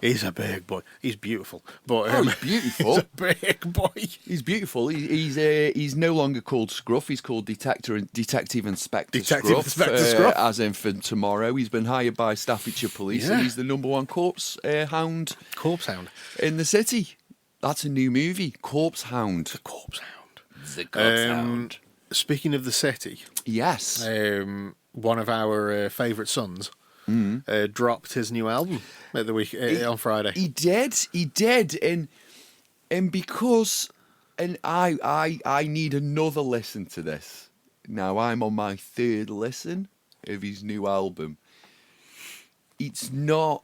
he's a big boy. He's beautiful, but He's beautiful. he's a big boy. He's beautiful. He's no longer called Scruff. He's called Detective Inspector Detective Scruff. Inspector Scruff. As in for tomorrow. He's been hired by Staffordshire Police Yeah. and he's the #1 corpse hound Corpse Hound. in the city. That's a new movie, Corpse Hound. The Corpse Hound. The Corpse Hound. Speaking of the city, Yes. one of our favourite sons dropped his new album at the week on Friday. He did, and because, and I need another listen to this. Now I'm on my third listen of his new album. It's not.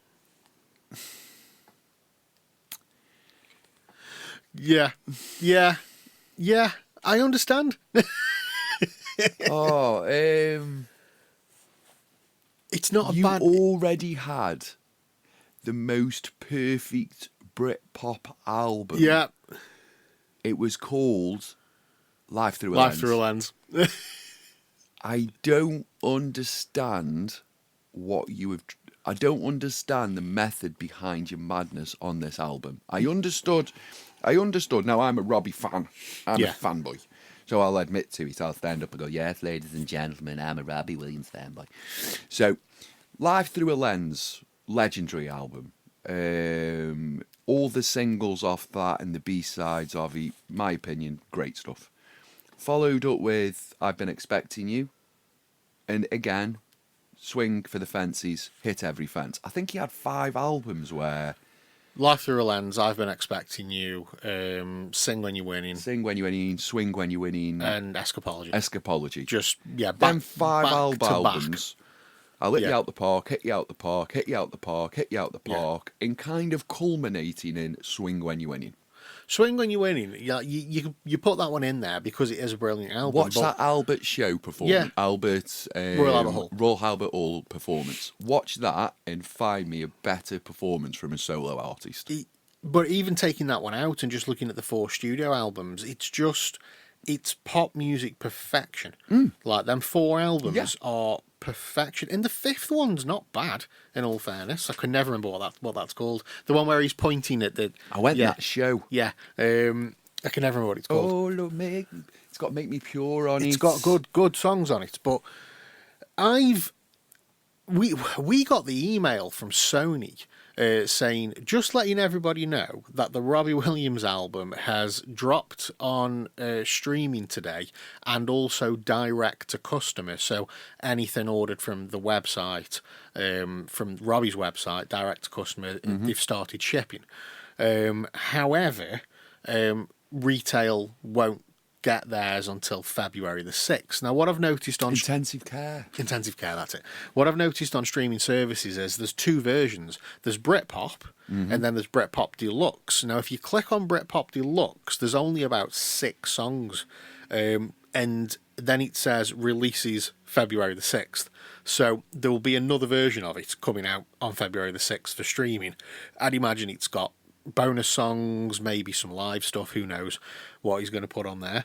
Yeah. I understand. Oh, It's not a you bad. already had the most perfect Britpop album. Yeah, It was called Life Through a Life Lens. Through a Lens. I don't understand what you have. I don't understand the method behind your madness on this album. I understood. Now I'm a Robbie fan. I'm Yeah. a fanboy. So I'll admit to it. I'll stand up and go, yes, ladies and gentlemen, I'm a Robbie Williams fanboy. So, Life Through a Lens, legendary album. All the singles off that and the B-sides of it, my opinion, great stuff. Followed up with I've Been Expecting You. And again, swing for the fences, hit every fence. I think he had 5 albums where... Life Through a Lens, I've Been Expecting You, Sing When You're Winning, Sing When You're Winning, Swing When You're Winning, and Escapology. Escapology. Just, yeah, Them back 5 to back. albums. I'll hit you Yeah. out the park, hit you out the park, hit you out the park, hit you out the park, and kind of culminating in Swing When You're Winning. Swing When You're Winning, yeah, you put that one in there because it is a brilliant album. Watch but that Albert Show performance. Yeah. Albert, Royal Albert Hall. Royal Albert Hall performance. Watch that and find me a better performance from a solo artist. But even taking that one out and just looking at the 4 studio albums, it's pop music perfection. Like them 4 albums are perfection, and the 5th one's not bad. In all fairness, I can never remember what that's called. The one where he's pointing at the. I went yeah, that show. Yeah, I can never remember what it's called. Oh, look, it's got Make Me Pure on it. It's got good songs on it, but we got the email from Sony saying, just letting everybody know that the Robbie Williams album has dropped on streaming today and also direct to customer. So anything ordered from the website, from Robbie's website, direct to customer, they've started shipping. However, retail won't get theirs until February the 6th. Now, what I've noticed on... Intensive Care, that's it. What I've noticed on streaming services is there's 2 versions. There's Britpop, and then there's Britpop Deluxe. Now, if you click on Britpop Deluxe, there's only about 6 songs, and then it says releases February the 6th. So there will be another version of it coming out on February the 6th for streaming. I'd imagine it's got bonus songs, maybe some live stuff, who knows what he's going to put on there.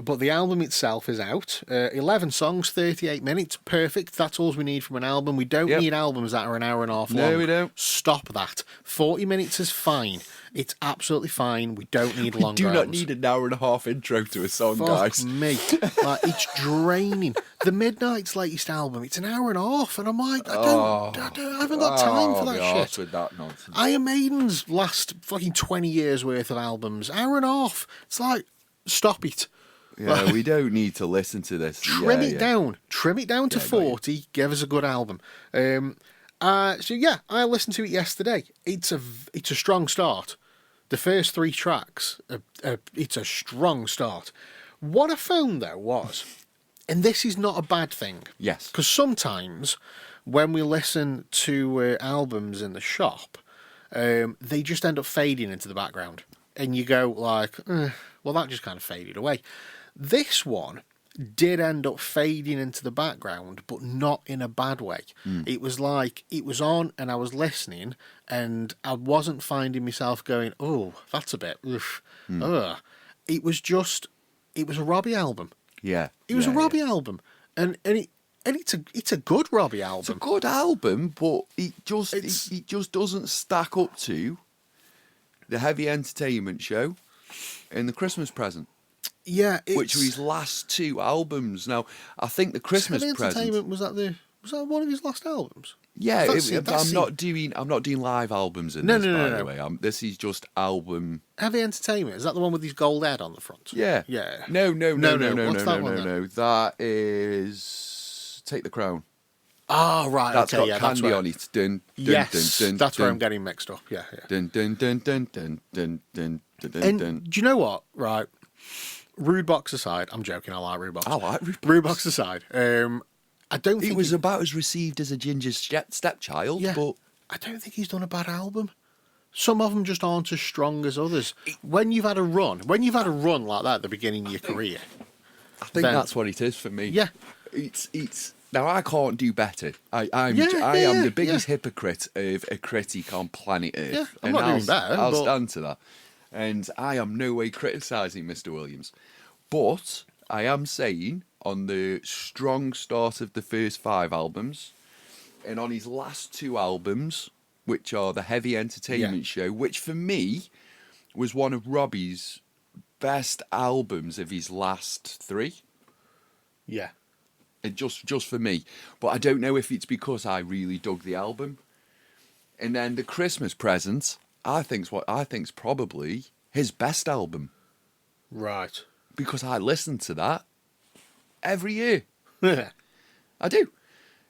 But the album itself is out. 11 songs, 38 minutes, perfect. That's all we need from an album. We don't need albums that are an hour and a half long. No, we don't. Stop that. 40 minutes is fine. It's absolutely fine. We don't need longer Do not albums. need an hour and a half intro to a song, guys. Me. Like, it's draining. The Midnight's latest album, it's an hour and a half, and I'm like, I haven't got time for that shit. With that nonsense. Iron Maiden's last fucking 20 years worth of albums, hour and a half. It's like, stop it. Yeah, we don't need to listen to this. Trim it down. Trim it down to 40. Give us a good album. So yeah, I listened to it yesterday. It's a strong start. The first 3 tracks, it's a strong start. What I found though was, and this is not a bad thing. Yes. Because sometimes when we listen to albums in the shop, they just end up fading into the background. And you go like, well, that just kind of faded away. This one did end up fading into the background, but not in a bad way. It was like, it was on and I was listening and I wasn't finding myself going, oh, that's a bit, oof, It was just, it was a Robbie album. Yeah. It was a Robbie album. And it's a good Robbie album. It's a good album, but it just doesn't stack up to the Heavy Entertainment Show and the Christmas Present. Yeah, which were his last 2 albums. Now, I think the Christmas Heavy Present Entertainment was that one of his last albums? Yeah, That's I'm not doing live albums in this. By the way, this is just album. Heavy Entertainment, is that the one with his gold head on the front? Yeah, yeah. No. What's that one, then? That is Take the Crown. Oh, right. That's okay, got Candy on it. Dun, dun, yes, dun, dun, that's dun, where I'm getting mixed up. Yeah. Dun, dun, dun, dun, dun, dun, dun, dun, And dun. do you know what? Right. Rude Box aside, I'm joking. I like Rude Box. I like Rude Box. Rude Box aside, I don't think It was about as received as a Ginger's stepchild, but I don't think he's done a bad album. Some of them just aren't as strong as others. When you've had a run like that at the beginning of your career, I think that's what it is for me. Yeah, it's now I can't do better. I am the biggest hypocrite of a critic on planet Earth. Yeah, I'm not doing better. I'll but... stand to that, and I am no way criticising Mr. Williams, but I am saying on the strong start of the first 5 albums, and on his last 2 albums, which are the Heavy Entertainment Show, which for me was one of Robbie's best albums of his last 3. Yeah. And just for me. But I don't know if it's because I really dug the album. And then the Christmas Present, I think's probably his best album. Right. Because I listen to that every year. Yeah. I do.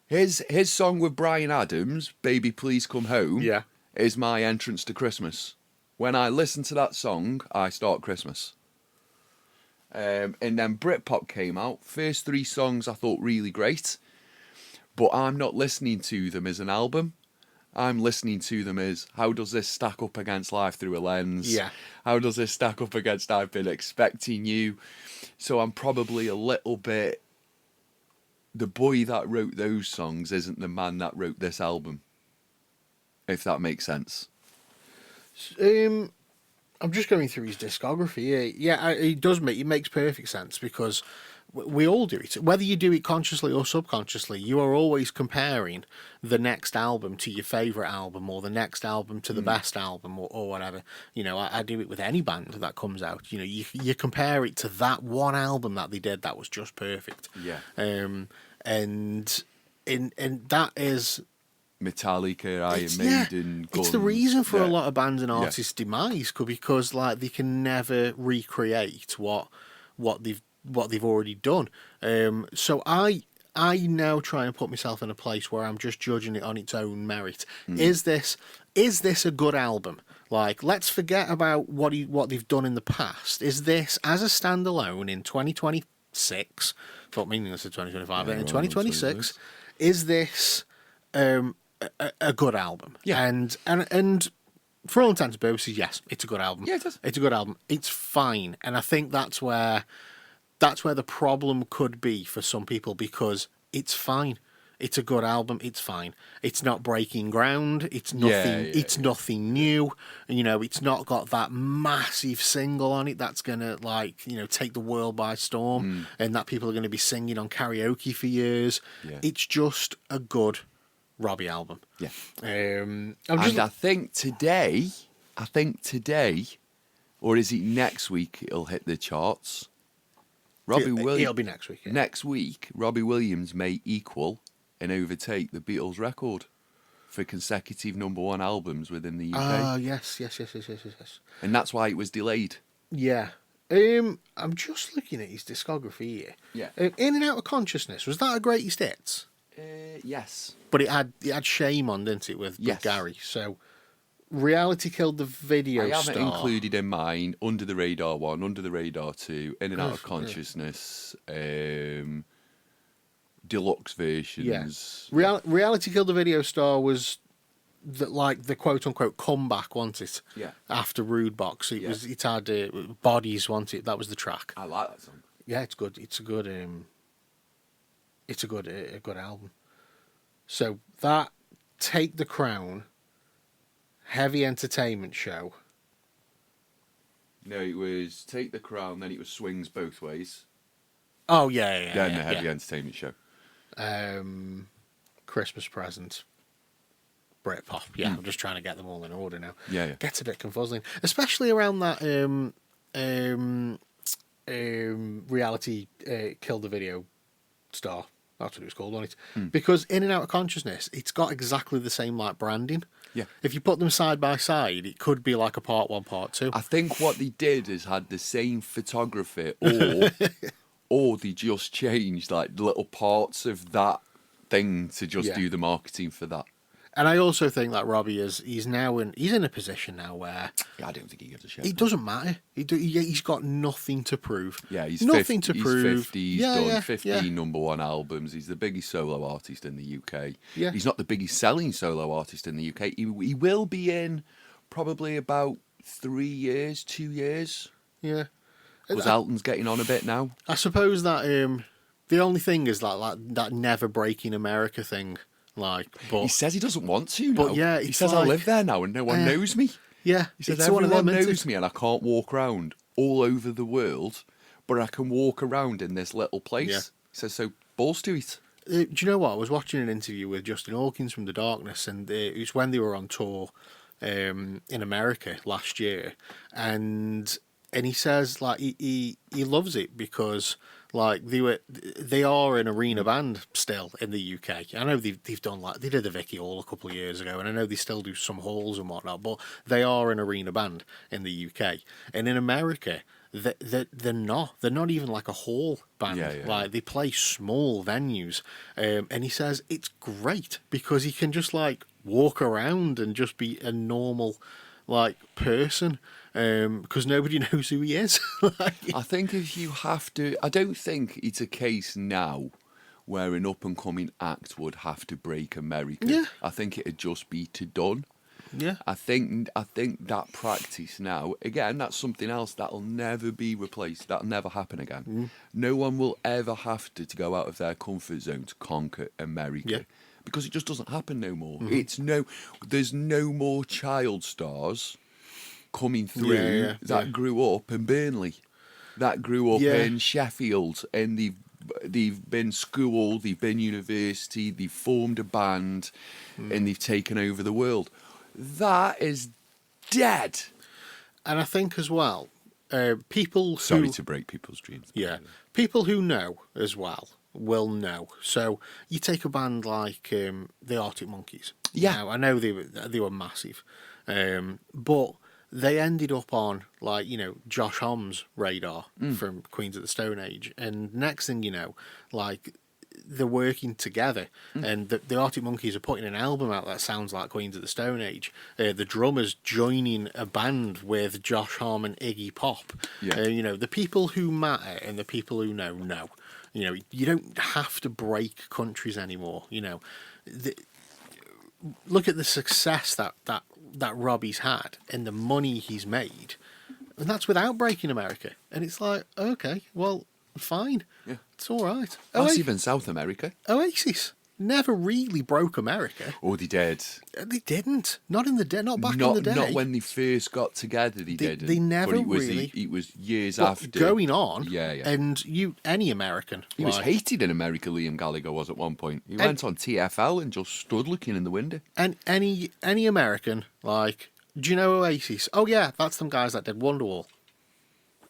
His song with Bryan Adams, Baby Please Come Home, is my entrance to Christmas. When I listen to that song, I start Christmas. And then Britpop came out. First 3 songs I thought really great. But I'm not listening to them as an album. I'm listening to them as, how does this stack up against Life Through a Lens? Yeah. How does this stack up against I've Been Expecting You? So I'm probably a little bit... The boy that wrote those songs isn't the man that wrote this album. If that makes sense. I'm just going through his discography. Yeah, it makes perfect sense because we all do it. Whether you do it consciously or subconsciously, you are always comparing the next album to your favourite album or the next album to the best album or whatever. You know, I do it with any band that comes out. You know, you compare it to that one album that they did that was just perfect. Yeah. And that is... Metallica, Iron Maiden, Guns. It's the reason for a lot of bands and artists' demise, because like they can never recreate what they've already done. So I now try and put myself in a place where I'm just judging it on its own merit. Is this a good album? Like, let's forget about what they've done in the past. Is this as a standalone in 2026? Thought meaningless in 2025. In 2026, is this a good album? Yeah. And for all intents and purposes, yes, it's a good album. Yeah, it is. It's a good album. It's fine, and I think that's where the problem could be for some people, because it's fine. It's a good album. It's fine. It's not breaking ground. It's nothing. It's nothing new. You know, it's not got that massive single on it that's gonna, like, you know, take the world by storm, and that people are going to be singing on karaoke for years. Yeah. It's just a good Robbie album. Yeah. I think today, or is it next week? It'll hit the charts. It'll be next week. Yeah. Next week, Robbie Williams may equal and overtake the Beatles record for consecutive #1 albums within the UK. Ah, yes. And that's why it was delayed. Yeah. I'm just looking at his discography here. Yeah. In and Out of Consciousness, was that a greatest hits? Yes. But it had Shame on, didn't it, with Gary? So Reality Killed the Video I Star. haven't included in mine Under the Radar 1, Under the Radar 2, In and Out of Consciousness, deluxe versions. Yeah. Reality Killed the Video Star was the quote unquote comeback, wasn't it? Yeah. After Rude Box, it had Bodies, wasn't it? That was the track. I like that song. Yeah, it's good. It's a good. It's a good album. So that Take the Crown, Heavy Entertainment Show. No, it was Take the Crown, then it was Swings Both Ways. Oh yeah. Then the Heavy Entertainment Show. Christmas Present, Britpop. Yeah, I'm just trying to get them all in order now. Yeah. Gets a bit confusing, especially around that Reality Killed the Video Star. That's what it was called, wasn't it? Because In and Out of Consciousness, it's got exactly the same like branding. Yeah. If you put them side by side, it could be like a part 1, part 2. I think what they did is had the same photography, or they just changed like little parts of that thing to just do the marketing for that. And I also think that Robbie he's in a position now where I don't think he gives a shit. it doesn't matter. He's got nothing to prove. Yeah, he's nothing 50, to prove. He's 50. He's done 15 #1 albums. He's the biggest solo artist in the UK. Yeah. He's not the biggest selling solo artist in the UK. He will be in probably about 3 years, 2 years. Yeah. Because Elton's getting on a bit now. I suppose that the only thing is that never breaking America thing. But he says he doesn't want to now. But yeah, he says I live there now and no one knows me. Yeah, he says it's everyone knows me and I can't walk around all over the world, but I can walk around in this little place. Yeah. He says, so balls to it. Do you know what? I was watching an interview with Justin Hawkins from The Darkness, and it was when they were on tour in America last year, and he says like he loves it because like they are an arena band still in the UK. I know they've done they did the Vicky Hall a couple of years ago, and I know they still do some halls and whatnot, but they are an arena band in the UK. And in America, they're not even like a hall band. Yeah. Like they play small venues, and he says it's great because he can just like walk around and just be a normal like person. Because nobody knows who he is. I think if you have to, I don't think it's a case now where an up and coming act would have to break America. Yeah. I think it'd just be done. Yeah. I think that practice now, again, that's something else that'll never be replaced. That'll never happen again. No one will ever have to go out of their comfort zone to conquer America. Yeah. Because it just doesn't happen no more. There's no more child stars coming through that grew up in Burnley, that grew up in Sheffield, and they've been school, they've been university, they've formed a band, and they've taken over the world. That is dead. And I think as well, people who... Sorry to break people's dreams. Yeah. People who know as well will know. So you take a band like the Arctic Monkeys. Yeah. Now, I know they were massive, but they ended up on Josh Homme's radar from Queens of the Stone Age, and next thing you know, they're working together, and the Arctic Monkeys are putting an album out that sounds like Queens of the Stone Age. The drummer's joining a band with Josh Homme and Iggy Pop. Yeah. The people who matter and the people who know. You don't have to break countries anymore. look at the success that Robbie's had and the money he's made, and that's without breaking America. And it's like, okay, well, fine, Yeah. it's all right. That's even South America. Oasis never really broke America. Oh, they did. They didn't. Not in the day. Not back in the day. Not when they first got together. They didn't. They never but it was really. It was years But after. going on. Yeah. And any American. He was hated in America. Liam Gallagher was at one point. He went on TFL and just stood looking in the window. And any American, like, do you know Oasis? Oh yeah, that's them guys that did Wonderwall.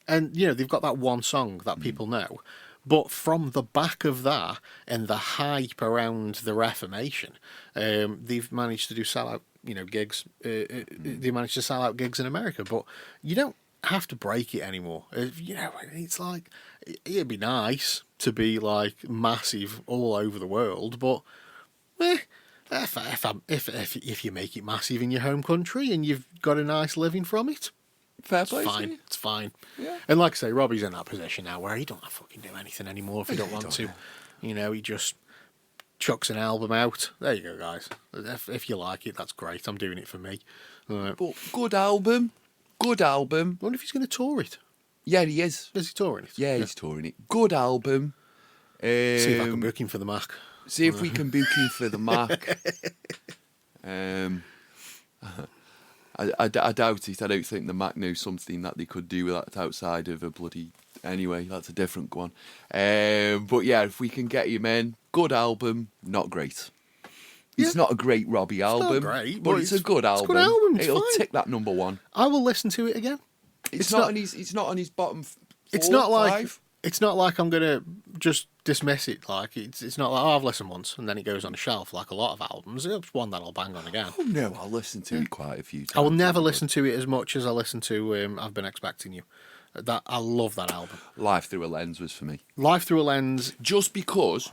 And they've got that one song that people know. But from the back of that and the hype around the Reformation, they've managed to do sellout, gigs. They managed to sell out gigs in America. But you don't have to break it anymore. It's like, it'd be nice to be like massive all over the world, but if you make it massive in your home country and you've got a nice living from it. Fair play. Fine. It's fine. Yeah. And like I say, Robbie's in that position now where he don't have to fucking do anything anymore if he don't want to. He just chucks an album out. There you go, guys. If you like it, that's great. I'm doing it for me. But good album. Good album. I wonder if he's going to tour it. Yeah, he is. Is he touring it? Yeah, he's touring it. Good album. See if I can book him for the Mac. See if we can book him for the Mac. I doubt it. I don't think the Mac knows something that they could do with that outside of a bloody... Anyway, that's a different one. But yeah, if we can get him in, good album, not great. It's not a great Robbie album, not great, but it's a good album. It's a good album. It's It'll fine. tick that number one. I will listen to it again. It's not on his bottom. It's four, not like five. it's not like I'm gonna just dismiss it. Like it's not like I've listened once and then it goes on a shelf like a lot of albums. It's one that I'll bang on again. Oh no, I'll listen to it quite a few times. I will never listen to it as much as I listen to I've Been Expecting You. That I love that album. Life Through a Lens was for me. Life Through a Lens. Just because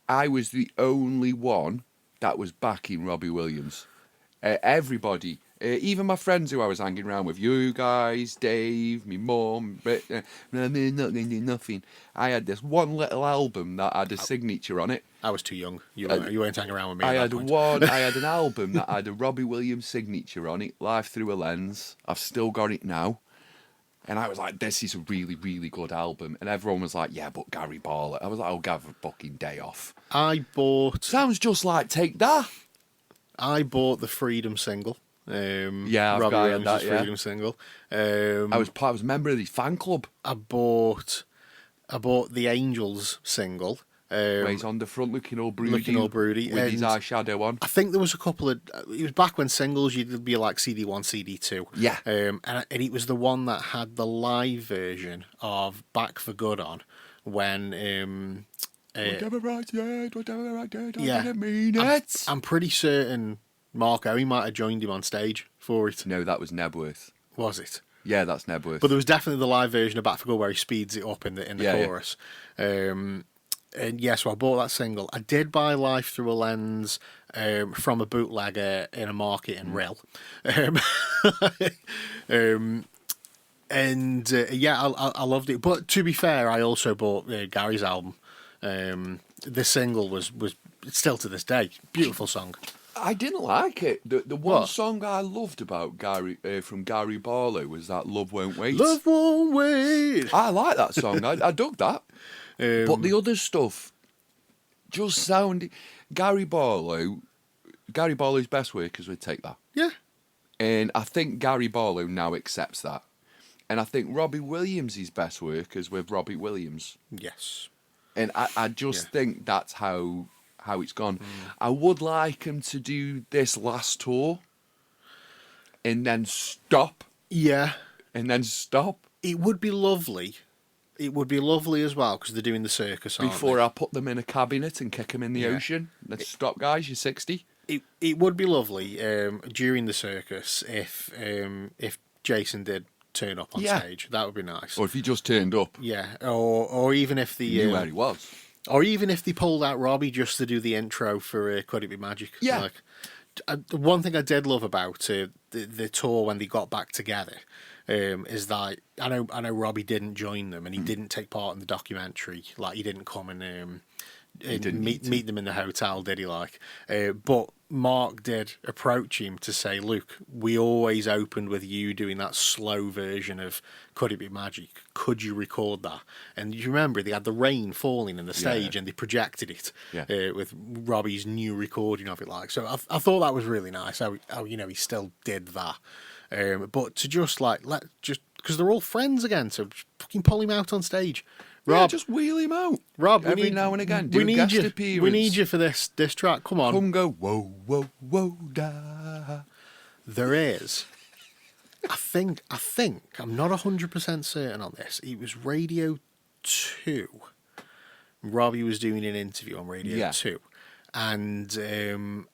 I was the only one that was backing Robbie Williams. Everybody, even my friends who I was hanging around with, you guys, Dave, me mum, Brit, nothing. I had this one little album that had a signature on it. I was too young. You weren't hanging around with me. I at had that point. I had an album that had a Robbie Williams signature on it, Life Through a Lens. I've still got it now. And I was like, this is a really, really good album. And everyone was like, yeah, but Gary Barlow. I was like, I'll have a fucking day off. Sounds just like Take That. I bought the Freedom single. Yeah, I've Robbie got Williams' that, yeah. Freedom single. I was a member of his fan club. I bought the Angels single. Where he's on the front looking all broody. With his eyeshadow on. I think there was a couple of... It was back when singles, you'd be like CD1, CD2. Yeah. And it was the one that had the live version of Back for Good on when... whatever I said, whatever I did, I yeah, didn't mean it. I'm pretty certain Mark Owen might have joined him on stage for it. No, that was Nebworth. Was it? Yeah, that's Nebworth. But there was definitely the live version of Back for Good where he speeds it up in the chorus. Yeah. And yeah, so I bought that single. I did buy Life Through a Lens from a bootlegger in a market in Rill. I loved it. But to be fair, I also bought Gary's album. The single was still to this day beautiful song. I didn't like it. The one What? song I loved about Gary from Gary Barlow was that Love Won't Wait. Love Won't Wait. I like that song. I dug that. But the other stuff just sounded... Gary Barlow's best workers would Take That. Yeah. And I think Gary Barlow now accepts that. And I think Robbie Williams' best workers with Robbie Williams. Yes. And I just think that's how it's gone. I would like him to do this last tour and then stop. Yeah. And then stop. It would be lovely. It would be lovely as well because they're doing the circus, aren't Before they? I put them in a cabinet and kick them in the ocean. Let's stop, guys. You're 60. It would be lovely during the circus if Jason did turn up on stage. That would be nice. Or if he just turned up. Yeah, or even if the He knew where he was. or even if they pulled out Robbie just to do the intro for Could It Be Magic. Yeah. The one thing I did love about the tour when they got back together is that I know Robbie didn't join them and he didn't take part in the documentary. Like he didn't come and and meet them in the hotel, did he? But Mark did approach him to say, "Look, we always opened with you doing that slow version of Could It Be Magic? Could you record that?" And you remember they had the rain falling in the stage, and they projected it with Robbie's new recording of it. So I thought that was really nice. How he still did that. But to just because they're all friends again, so just fucking pull him out on stage. Rob, just wheel him out. Rob, every now and again. Do a guest appearance. We need you for this track. Come on. Come go, whoa, whoa, whoa, da. There is. I think I'm not 100% certain on this. It was Radio 2. Robbie was doing an interview on Radio 2, and in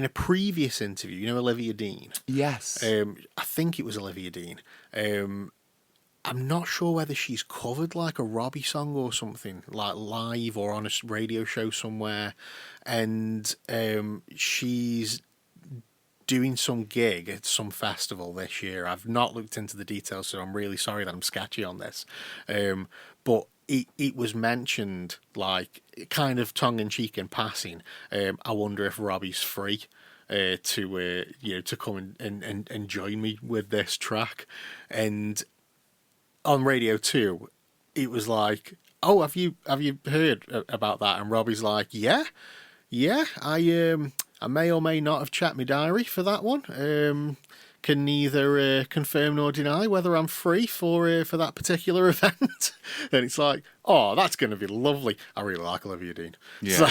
a previous interview, Olivia Dean. Yes. I think it was Olivia Dean. I'm not sure whether she's covered a Robbie song or something, live or on a radio show somewhere. And she's doing some gig at some festival this year. I've not looked into the details, so I'm really sorry that I'm sketchy on this. But it was mentioned, kind of tongue-in-cheek and passing. I wonder if Robbie's free to come and join me with this track. And on Radio 2, it was "Oh, have you heard about that?" And Robbie's yeah, I may or may not have checked my diary for that one. Can neither confirm nor deny whether I'm free for that particular event. And it's oh, that's going to be lovely. I really like Olivia Dean. Yeah.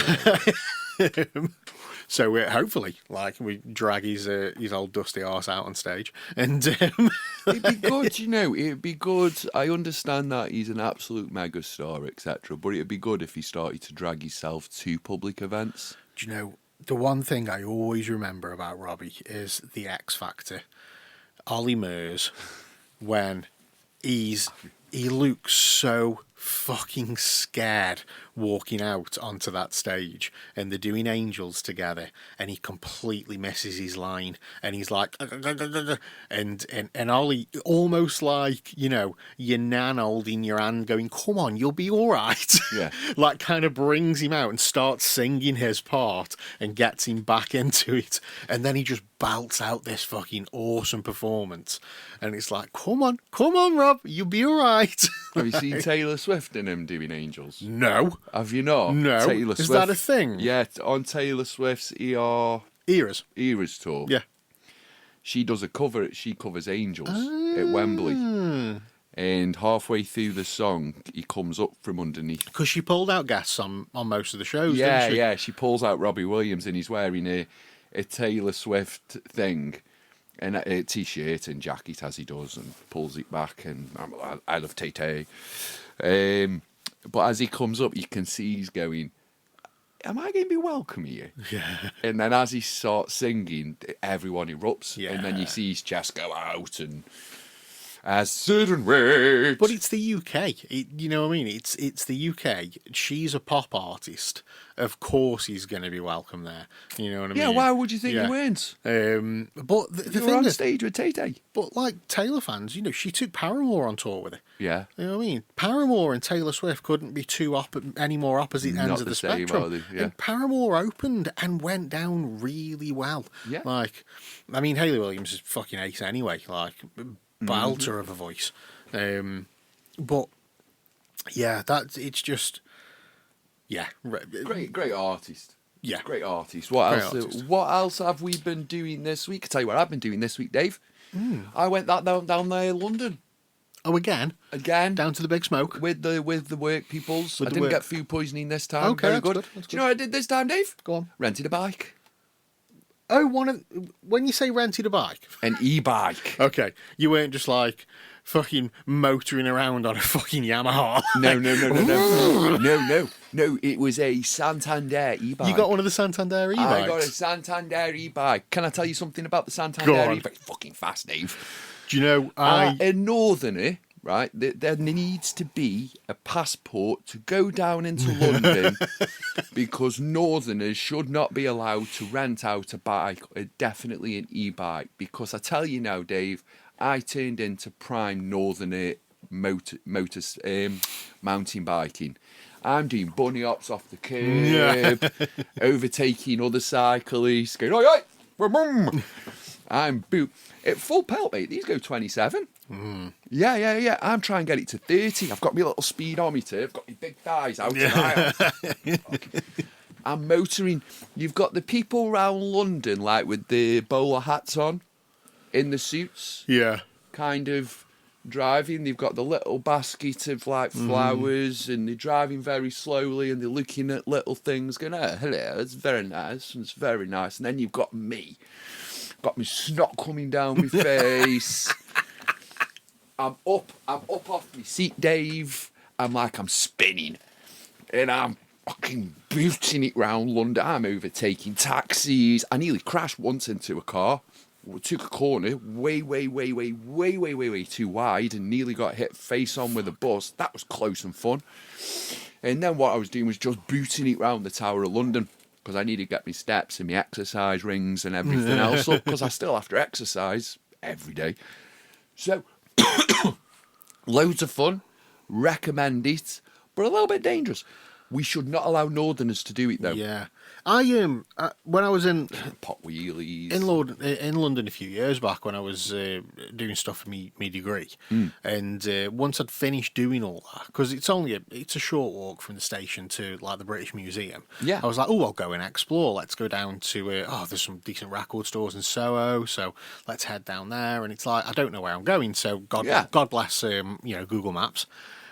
So hopefully, we drag his old dusty arse out on stage, and it'd be good, It'd be good. I understand that he's an absolute megastar, etc. But it'd be good if he started to drag himself to public events. Do you know, the one thing I always remember about Robbie is the X Factor, Ollie Murs, when he looks so fucking scared walking out onto that stage, and they're doing Angels together, and he completely misses his line, and he's and Ollie almost your nan holding your hand going, "Come on, you'll be all right." Yeah. Kind of brings him out and starts singing his part and gets him back into it, and then he just belts out this fucking awesome performance, and it's come on Rob, you'll be all right. Have you seen Taylor Swift and him doing Angels? No. Have you not? No. Taylor Is Swift, that a thing? Yeah, on Taylor Swift's Eras tour. Yeah. She does a cover. She covers Angels at Wembley. And halfway through the song, he comes up from underneath. Because she pulled out guests on most of the shows, yeah, didn't she? Yeah. She pulls out Robbie Williams, and he's wearing a Taylor Swift thing, and a t-shirt and jacket as he does, and pulls it back. And I love Tay Tay. But as he comes up, you can see he's going, "Am I going to be welcome here?" Yeah. And then as he starts singing, everyone erupts. Yeah. And then you see his chest go out, and as certain words. But it's the UK. You know what I mean? It's the UK. She's a pop artist. Of course he's going to be welcome there. You know what I mean? Yeah, why would you think you weren't? But the You were thing on is, stage with Tay-Tay. but Taylor fans, she took Paramore on tour with her. Yeah. You know what I mean? Paramore and Taylor Swift couldn't be any more opposite ends Not of the same, spectrum. are they? Yeah. And Paramore opened and went down really well. Yeah. Hayley Williams is fucking ace anyway. Belter of a voice. But yeah, it's just Great artist. Yeah. Great artist. What Great else? artist. What else have we been doing this week? I'll tell you what I've been doing this week, Dave. I went down there, London. Oh, again down to the big smoke with the work peoples. With I the didn't work. get food poisoning this time. Okay, Very that's good. good. Do you know what I did this time, Dave? Go on. Rented a bike. Oh, when you say rented a bike, An e-bike. okay, you weren't just fucking motoring around on a fucking Yamaha. No. It was a Santander e-bike. You got one of the Santander e-bikes? I got a Santander e-bike. Can I tell you something about the Go Santander on. e-bike? It's fucking fast, Dave. Do you know, A northerner, right, there needs to be a passport to go down into London because northerners should not be allowed to rent out a bike, definitely an e-bike. Because I tell you now, Dave, I turned into prime northerner mountain biking. I'm doing bunny hops off the Yeah. curb, overtaking other cyclists, going, oi, oi, vroom, vroom. I'm boot. At full pelt, mate, these go 27. Yeah. I'm trying to get it to 30. I've got my little speedometer. I've got my big thighs out tonight. I'm motoring. You've got the people round London, like with the bowler hats on, in the suits, Yeah. kind of driving. They've got the little basket of like flowers, and they're driving very slowly, and they're looking at little things, going, "Oh, hello, it's very nice, it's very nice." And then you've got me, got my snot coming down my face. I'm up off my seat, Dave. I'm spinning, and I'm fucking booting it round London. I'm overtaking taxis. I nearly crashed once into a car. Took a corner way too wide and nearly got hit face on with a bus. That was close and fun. And then what I was doing was just booting it round the Tower of London because I needed to get my steps and my exercise rings and everything else up because I still have to exercise every day. So, loads of fun. Recommend it, but a little bit dangerous. We should not allow Northerners to do it though. Yeah. When I was in Pot wheelies. in London a few years back when I was doing stuff for me degree, and once I'd finished doing all that, because it's a short walk from the station to like the British Museum. Yeah. I was like, oh, I'll go and explore. Let's go down to there's some decent record stores in Soho, so let's head down there. And it's like I don't know where I'm going, so God bless Google Maps.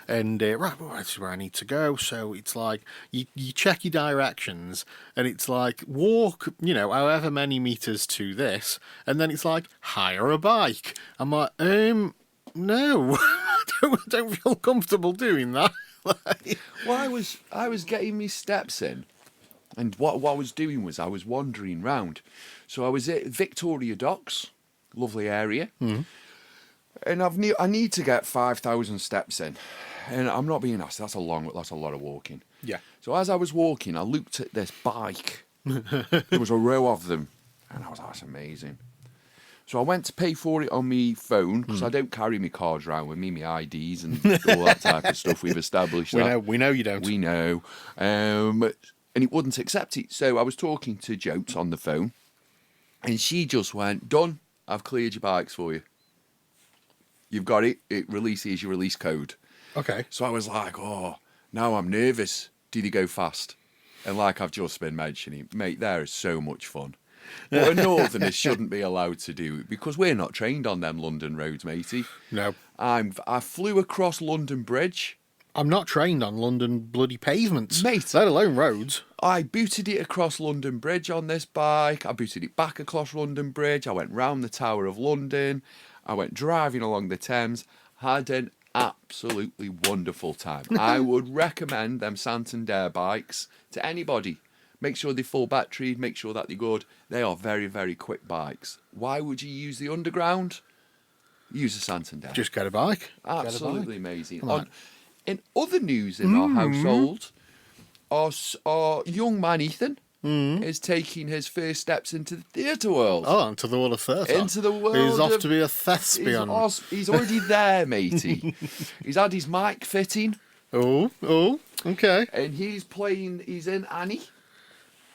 And right, well, this is where I need to go. So it's like you check your directions, and it's like walk, however many meters to this, and then it's like hire a bike. I'm like, no, I don't feel comfortable doing that. Well, I was getting my steps in, and what I was doing was I was wandering round. So I was at Victoria Docks, lovely area, and I need to get 5,000 steps in. And I'm not being nasty, that's a lot of walking. Yeah. So as I was walking, I looked at this bike. There was a row of them. And I was like, that's amazing. So I went to pay for it on my phone, because I don't carry my cards around with me, my IDs and all that type of stuff. We've established that. We know you don't. We know. And it wouldn't accept it. So I was talking to Jokes on the phone, and she just went, done, I've cleared your bikes for you. You've got it. Here's your release code. Okay. So I was like, oh, now I'm nervous. Did he go fast? And like I've just been mentioning, mate, there is so much fun. But a Northerner shouldn't be allowed to do it because we're not trained on them London roads, matey. No. I flew across London Bridge. I'm not trained on London bloody pavements, Mate. let alone roads. I booted it across London Bridge on this bike. I booted it back across London Bridge. I went round the Tower of London. I went driving along the Thames. Had an absolutely wonderful time. I would recommend them Santander bikes to anybody. Make sure they're full battery, make sure that they're good. They are very, very quick bikes. Why would you use the underground? Use a Santander. Just get a bike. Absolutely amazing. Right. In other news in our household, our young man Ethan is taking his first steps into the theatre world. Oh, into the world of theatre. Into the world. He's off of- to be a thespian. He's already there, matey. He's had his mic fitting, Oh, okay. and he's in Annie,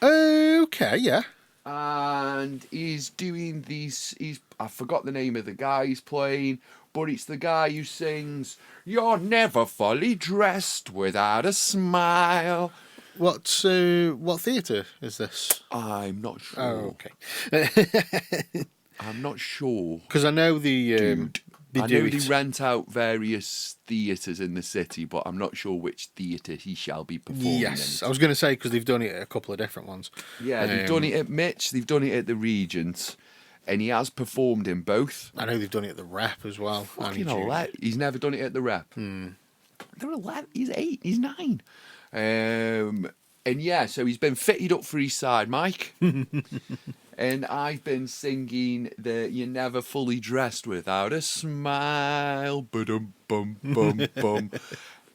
Okay, yeah. and he's doing these. I forgot the name of the guy he's playing, but it's the guy who sings, "You're never fully dressed without a smile." What theatre is this? I'm not sure. Oh, okay. I'm not sure. Because I know the Dude. they I do know it. they rent out various theatres in the city, but I'm not sure which theatre he shall be performing Yes, in. I was going to say because they've done it at a couple of different ones. Yeah, they've done it at Mitch, they've done it at the Regent, and he has performed in both. I know they've done it at the Rep as well. Fucking hell, he's never done it at the Rep. They're 11, he's 8, he's 9. And yeah, so he's been fitted up for his side, Mike. And I've been singing the "You're Never Fully Dressed Without a Smile." Ba-dum, bum, bum, bum.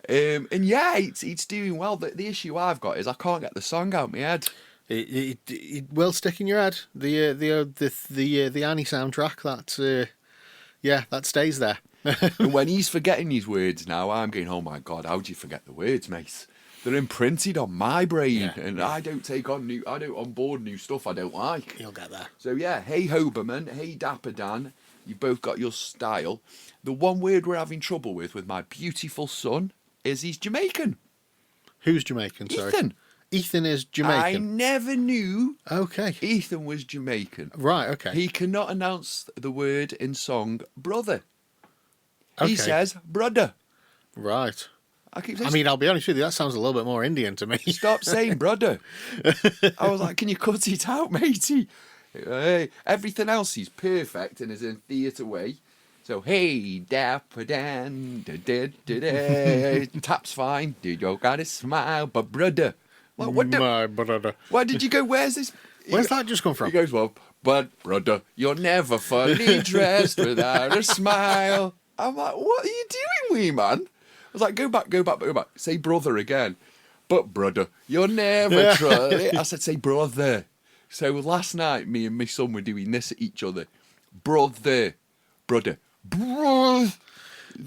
And yeah, it's doing well. The issue I've got is I can't get the song out my head. It will stick in your head. The Annie soundtrack. That stays there. And when he's forgetting his words now, I'm going, oh my God, how'd you forget the words, mate? They're imprinted on my brain, Yeah, and yeah. I don't onboard new stuff I don't like. You'll get there. So yeah, hey Hoberman, hey Dapper Dan, you both got your style. The one word we're having trouble with my beautiful son is he's Jamaican. Who's Jamaican? Sorry. Ethan. Ethan is I Jamaican. never knew Okay. Ethan was Jamaican. Right. Okay. He cannot announce the word in song brother. Okay. He says brother. Right. I keep saying, I mean, I'll be honest with you. That sounds a little bit more Indian to me. stop saying brother. I was like, can you cut it out, matey? Hey, everything else is perfect and is in theatre way. So, hey, Dapper Dan, tap's fine, dude, you gotta smile, but brother. What My brother. why did you go, where's this? Where's that just come from? He goes, well, but brother, you're never fully dressed without a smile. I'm like, what are you doing, wee man? I was like, go back. Say brother again. But brother, you're never truly. I said, say brother. So last night, me and my son were doing this at each other. Brother.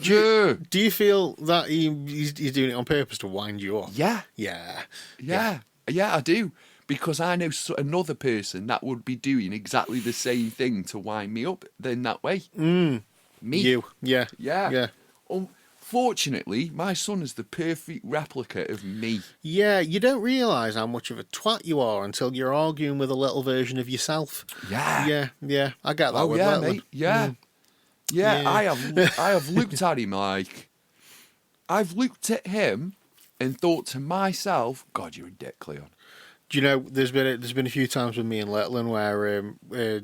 Do you feel that he's doing it on purpose to wind you up? Yeah. Yeah. I do. Because I know another person that would be doing exactly the same thing to wind me up in that way. Me. You. Yeah. Yeah. Yeah. Unfortunately, my son is the perfect replica of me. Yeah, you don't realise how much of a twat you are until you're arguing with a little version of yourself. Yeah. Yeah. I get that Oh with yeah, Letland. mate. Yeah. Yeah, Yeah. I have looked at him like I've looked at him and thought to myself, God, you're a dick, Cleon. Do you know, there's been a few times with me and Letland where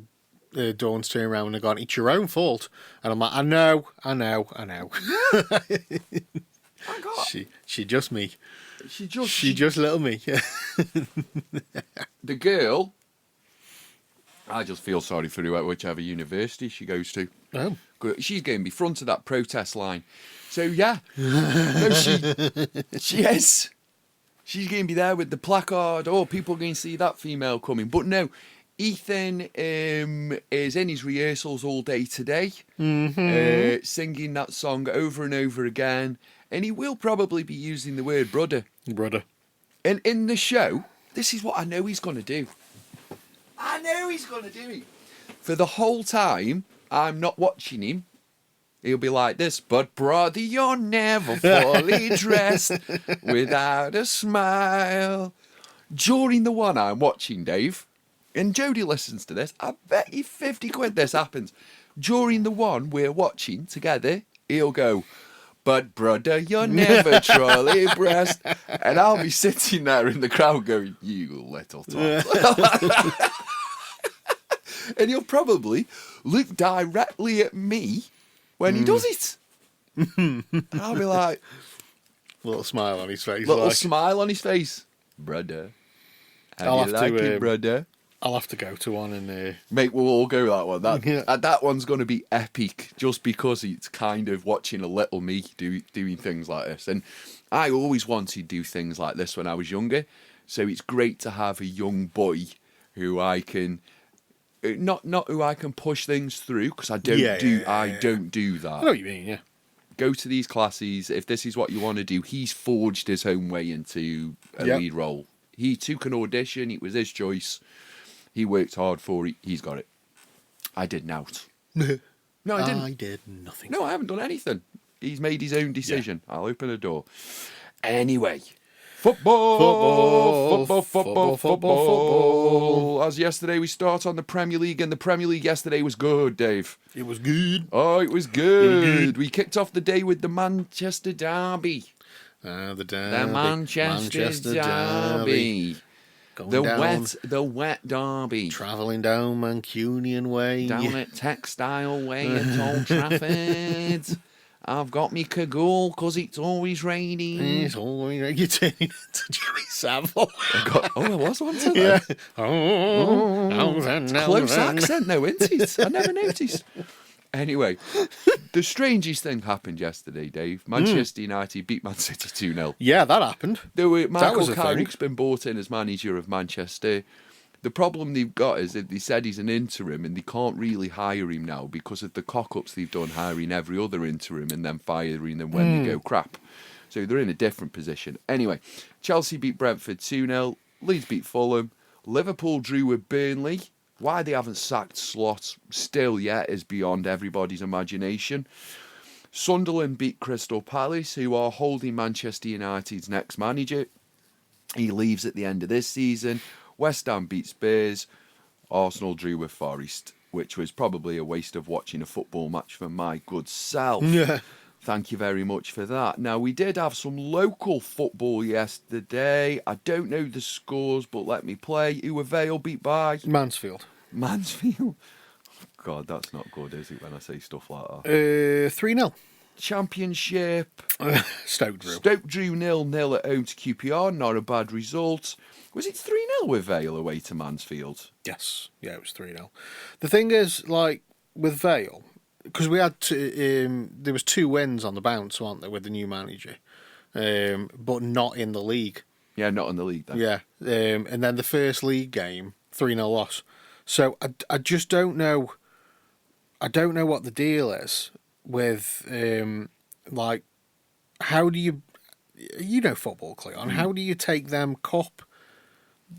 Dawn's turned around and gone, it's your own fault. And I'm like, I know. My God. She just me. She just She just little me. the girl. I just feel sorry for her, whichever university she goes to. Oh. She's going to be front of that protest line. So yeah, no, she is. She's going to be there with the placard. Oh, people are going to see that female coming. But no, Ethan is in his rehearsals all day today, singing that song over and over again. And he will probably be using the word brother. Brother. And in the show, this is what I know he's going to do. For the whole time, I'm not watching him. He'll be like this, but brother, you're never fully dressed without a smile. During the one I'm watching, Dave, and Jodie listens to this, I bet you 50 quid this happens. During the one we're watching together, he'll go, but brother, you're never truly breast. And I'll be sitting there in the crowd going, you little tot. And he'll probably look directly at me when he does it. And I'll be like... Little smile on his face. Little smile on his face. Brother. How do you like it, brother? I'll have to go to one and... Mate, we'll all go that one. Yeah. That one's going to be epic just because it's kind of watching a little me doing things like this. And I always wanted to do things like this when I was younger. So it's great to have a young boy who I can... Not who I can push things through, because I don't do that. I know what you mean, yeah. Go to these classes. If this is what you want to do, he's forged his own way into a lead role. He took an audition. It was his choice. He worked hard for it. He's got it. I did not. No, I didn't. I did nothing. No, I haven't done anything. He's made his own decision. Yeah. I'll open a door. Anyway. Football. As yesterday, we start on the Premier League, and the Premier League yesterday was good, Dave. It was good. Oh, it was good. We kicked off the day with the Manchester Derby. The Manchester Derby. The wet derby. Travelling down Mancunian Way. Down at Textile Way at Old Trafford. I've got me cagoule because it's always raining. It's always raining. You're turning into Jerry Savile. I was one today. Yeah. Close accent though, isn't it? I never noticed. Anyway, the strangest thing happened yesterday, Dave. Manchester United beat Man City 2-0. Yeah, that happened. Michael Carrick's been brought in as manager of Manchester. The problem they've got is that they said he's an interim and they can't really hire him now because of the cock-ups they've done hiring every other interim and then firing them when they go crap. So they're in a different position. Anyway, Chelsea beat Brentford 2-0. Leeds beat Fulham. Liverpool drew with Burnley. Why they haven't sacked Slot still yet is beyond everybody's imagination. Sunderland beat Crystal Palace, who are holding Manchester United's next manager. He leaves at the end of this season. West Ham beat Spurs. Arsenal drew with Forest, which was probably a waste of watching a football match for my good self. Yeah. Thank you very much for that. Now, we did have some local football yesterday. I don't know the scores, but let me play. Who were Vale beat by? Mansfield. Mansfield. God, that's not good, is it, when I say stuff like that? 3-0. Championship. Stoke drew. Stoke drew 0-0 at home to QPR. Not a bad result. Was it 3-0 with Vale away to Mansfield? Yes. Yeah, it was 3-0. The thing is, like, with Vale, because we had there was 2 wins on the bounce, weren't there, with the new manager, but not in the league. Yeah, not in the league then. Yeah, and then the first league game, 3-0 loss. So I just don't know. I don't know what the deal is with like, how do you football, Cleon? How do you take them cup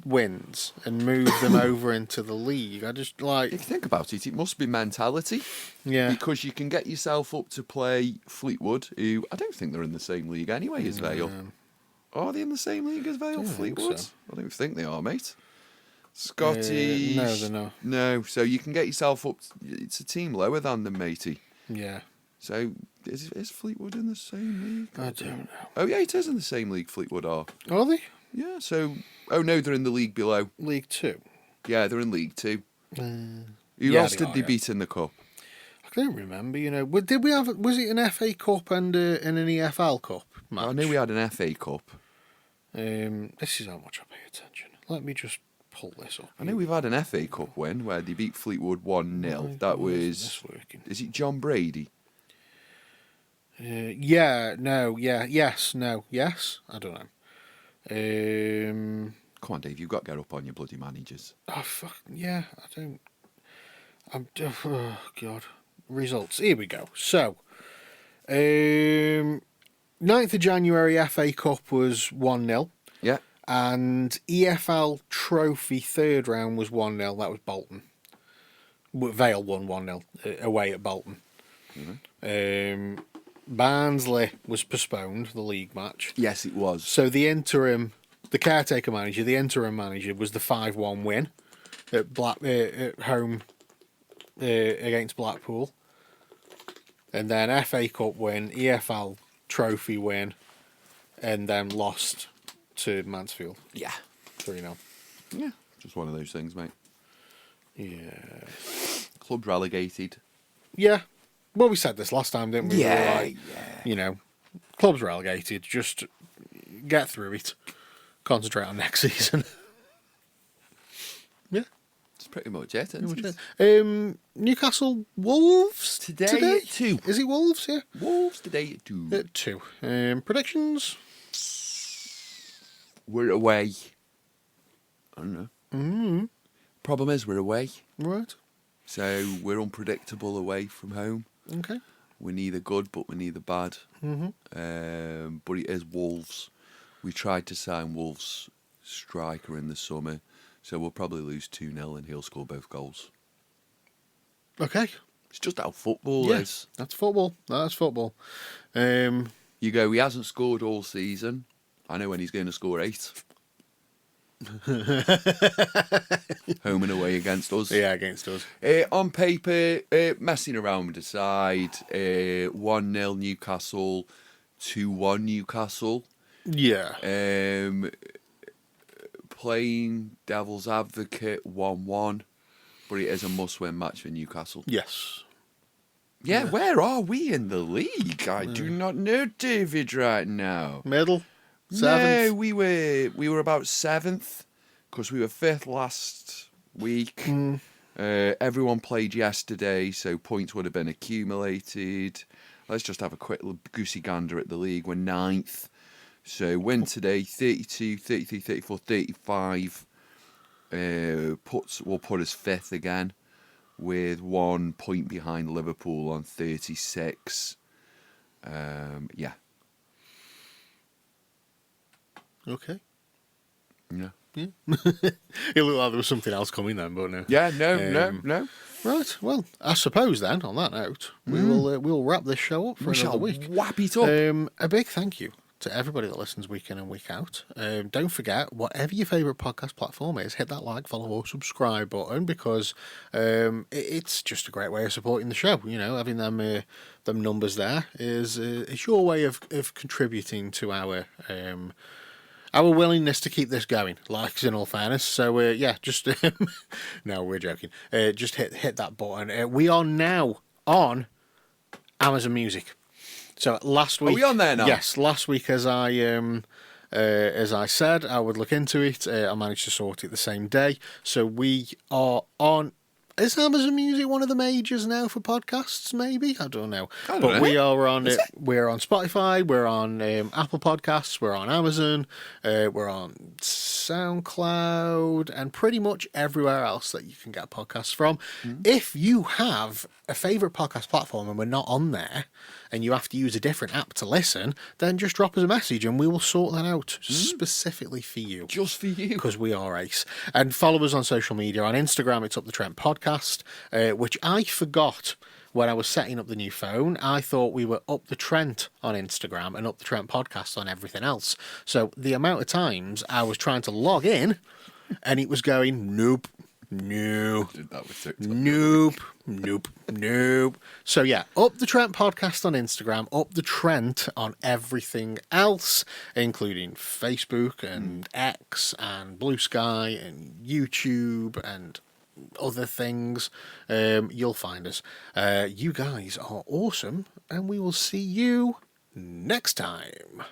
wins and move them over into the league? I just If you think about it, it must be mentality. Yeah. Because you can get yourself up to play Fleetwood, who I don't think they're in the same league anyway as Vale. Are they in the same league as Vale, Fleetwood? so. I don't think they are, mate. Scotty. No, they're not. No, so you can get yourself up. It's a team lower than them, matey. Yeah. So is Fleetwood in the same league? I don't know. Oh yeah, it is in the same league. Fleetwood are. Are they? Yeah. So oh no, they're in the league below. League 2. Yeah, they're in League 2. Who yeah, else they did are, they yeah. beat in the cup? I don't remember. Did we have? Was it an FA Cup and an EFL Cup match? I knew we had an FA Cup. This is how much I pay attention. Let me just pull this up. I know we've had an FA Cup win where they beat Fleetwood 1-0. That Why isn't was. this working? Is it John Brady? Yeah. No. Yeah. Yes. No. Yes. I don't know. Come on, Dave, you've got to get up on your bloody managers. Oh fuck. Yeah. I don't. Oh god. Results. Here we go. So, 9th of January, FA Cup was 1-0. Yeah. And EFL Trophy third round was 1-0. That was Bolton. Vale won 1-0 away at Bolton. Mm-hmm. Barnsley was postponed, the league match. Yes, it was. So the caretaker manager, the interim manager, was the 5-1 win at home against Blackpool. And then FA Cup win, EFL Trophy win, and then lost to Mansfield. Yeah. 3-0. Yeah. Just one of those things, mate. Yeah. Club's relegated. Yeah. Well, we said this last time, didn't we? Yeah, We were like, club's relegated. Just get through it. Concentrate on next season. Yeah. That's pretty much it, isn't it? Newcastle Wolves Today at 2. Is it Wolves? Yeah. Wolves today at 2. At 2. Predictions? We're away. I don't know. Mm-hmm. Problem is, we're away. Right. So we're unpredictable away from home. Okay. We're neither good, but we're neither bad. Mm-hmm. But it is Wolves. We tried to sign Wolves striker in the summer, so we'll probably lose 2-0 and he'll score both goals. Okay. It's just how football is. That's football. That's football. You go, he hasn't scored all season. I know when he's going to score 8. Home and away against us. Yeah, against us. On paper, messing around aside, 1-0 Newcastle, 2-1 Newcastle. Yeah. Playing devil's advocate, 1-1. But it is a must-win match for Newcastle. Yes. Yeah, where are we in the league? I do not know, David, right now. Middle. 7th. No, we were about 7th because we were 5th last week. Everyone played yesterday, so points would have been accumulated. Let's just have a quick goosey gander at the league. We're 9th. So win today, 32, 33, 34, 35. Will put us 5th again with 1 point behind Liverpool on 36. Yeah. Okay. Yeah. Yeah. It looked like there was something else coming then, but no. Yeah, no. Right. Well, I suppose then, on that note, we'll wrap this show up for We another shall week. whap it up. A big thank you to everybody that listens week in and week out. Don't forget, whatever your favourite podcast platform is, hit that like, follow, or subscribe button, because it's just a great way of supporting the show. You know, having them numbers there is your way of contributing to our willingness to keep this going, like, in all fairness. So, yeah, just... no, we're joking. Just hit that button. We are now on Amazon Music. So last week... Are we on there now? Yes, last week, as I said, I would look into it. I managed to sort it the same day. So we are on... Is Amazon Music one of the majors now for podcasts? Maybe, I don't know. But we are on it. We're on Spotify. We're on Apple Podcasts. We're on Amazon. We're on SoundCloud, and pretty much everywhere else that you can get podcasts from. If you have a favourite podcast platform and we're not on there, and you have to use a different app to listen, then just drop us a message and we will sort that out specifically for you. Just for you. Because we are ace. And follow us on social media. On Instagram, it's Up the Trent Podcast, which I forgot when I was setting up the new phone. I thought we were Up the Trent on Instagram and Up the Trent Podcast on everything else. So the amount of times I was trying to log in and it was going, nope. No. Did that with TikTok. Nope. So yeah, Up the Trent Podcast on Instagram, Up the Trent on everything else, including Facebook and X and Blue Sky and YouTube and other things. You'll find us. You guys are awesome, and we will see you next time.